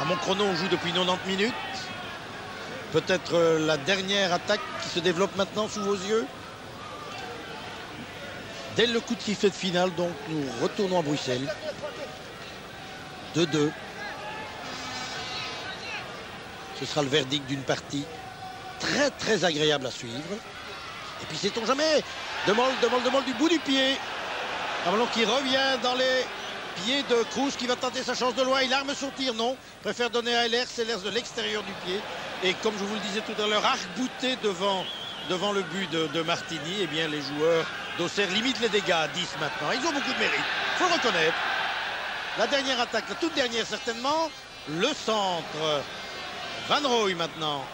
À mon chrono, on joue depuis 90 minutes. Peut-être la dernière attaque qui se développe maintenant sous vos yeux. Dès le coup de sifflet de finale, donc, nous retournons à Bruxelles. 2-2. Ce sera le verdict d'une partie très très agréable à suivre. Et puis sait-on jamais, de Moll du bout du pied. Un ballon qui revient dans les pied de Cruz qui va tenter sa chance de loin. Il arme son tir, non. Préfère donner à Ehlers. Ehlers de l'extérieur du pied. Et comme je vous le disais tout à l'heure, arc-bouté devant le but de Martini. Eh bien, les joueurs d'Auxerre limitent les dégâts à 10 maintenant. Ils ont beaucoup de mérite. Il faut le reconnaître. La dernière attaque, la toute dernière certainement. Le centre. Van Rooij maintenant.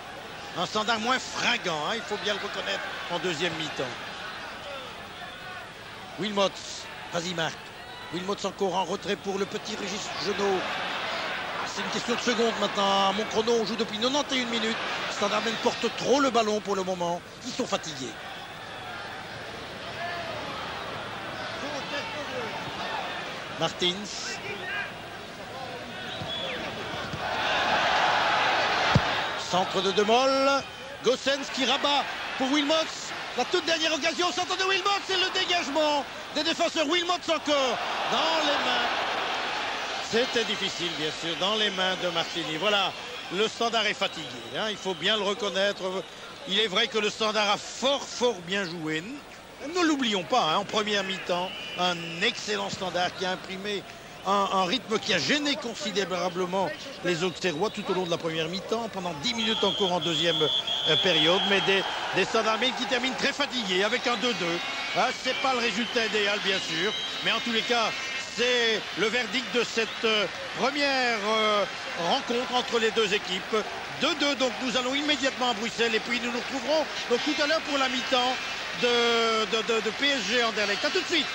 Un Standard moins fringant, hein, il faut bien le reconnaître en deuxième mi-temps. Wilmots. Vas-y, Marc. Wilmots encore en retrait pour le petit Régis Genot. C'est une question de secondes maintenant. À mon chrono, on joue depuis 91 minutes. Standard porte trop le ballon pour le moment. Ils sont fatigués. Martins. Centre de Moll. Gossens qui rabat pour Wilmots. La toute dernière occasion au centre de Wilmot, c'est le dégagement des défenseurs. Wilmot encore dans les mains. C'était difficile, bien sûr, dans les mains de Martini. Voilà, le Standard est fatigué, hein, il faut bien le reconnaître. Il est vrai que le Standard a fort bien joué. Ne l'oublions pas, hein, en première mi-temps, un excellent Standard qui a imprimé un rythme qui a gêné considérablement les Auxerrois tout au long de la première mi-temps, pendant 10 minutes encore en deuxième période, mais des Standard qui terminent très fatigués avec un 2-2. Hein, c'est pas le résultat idéal, bien sûr, mais en tous les cas, c'est le verdict de cette première rencontre entre les deux équipes. 2-2, donc nous allons immédiatement à Bruxelles et puis nous nous retrouverons donc tout à l'heure pour la mi-temps de PSG Anderlecht. A tout de suite.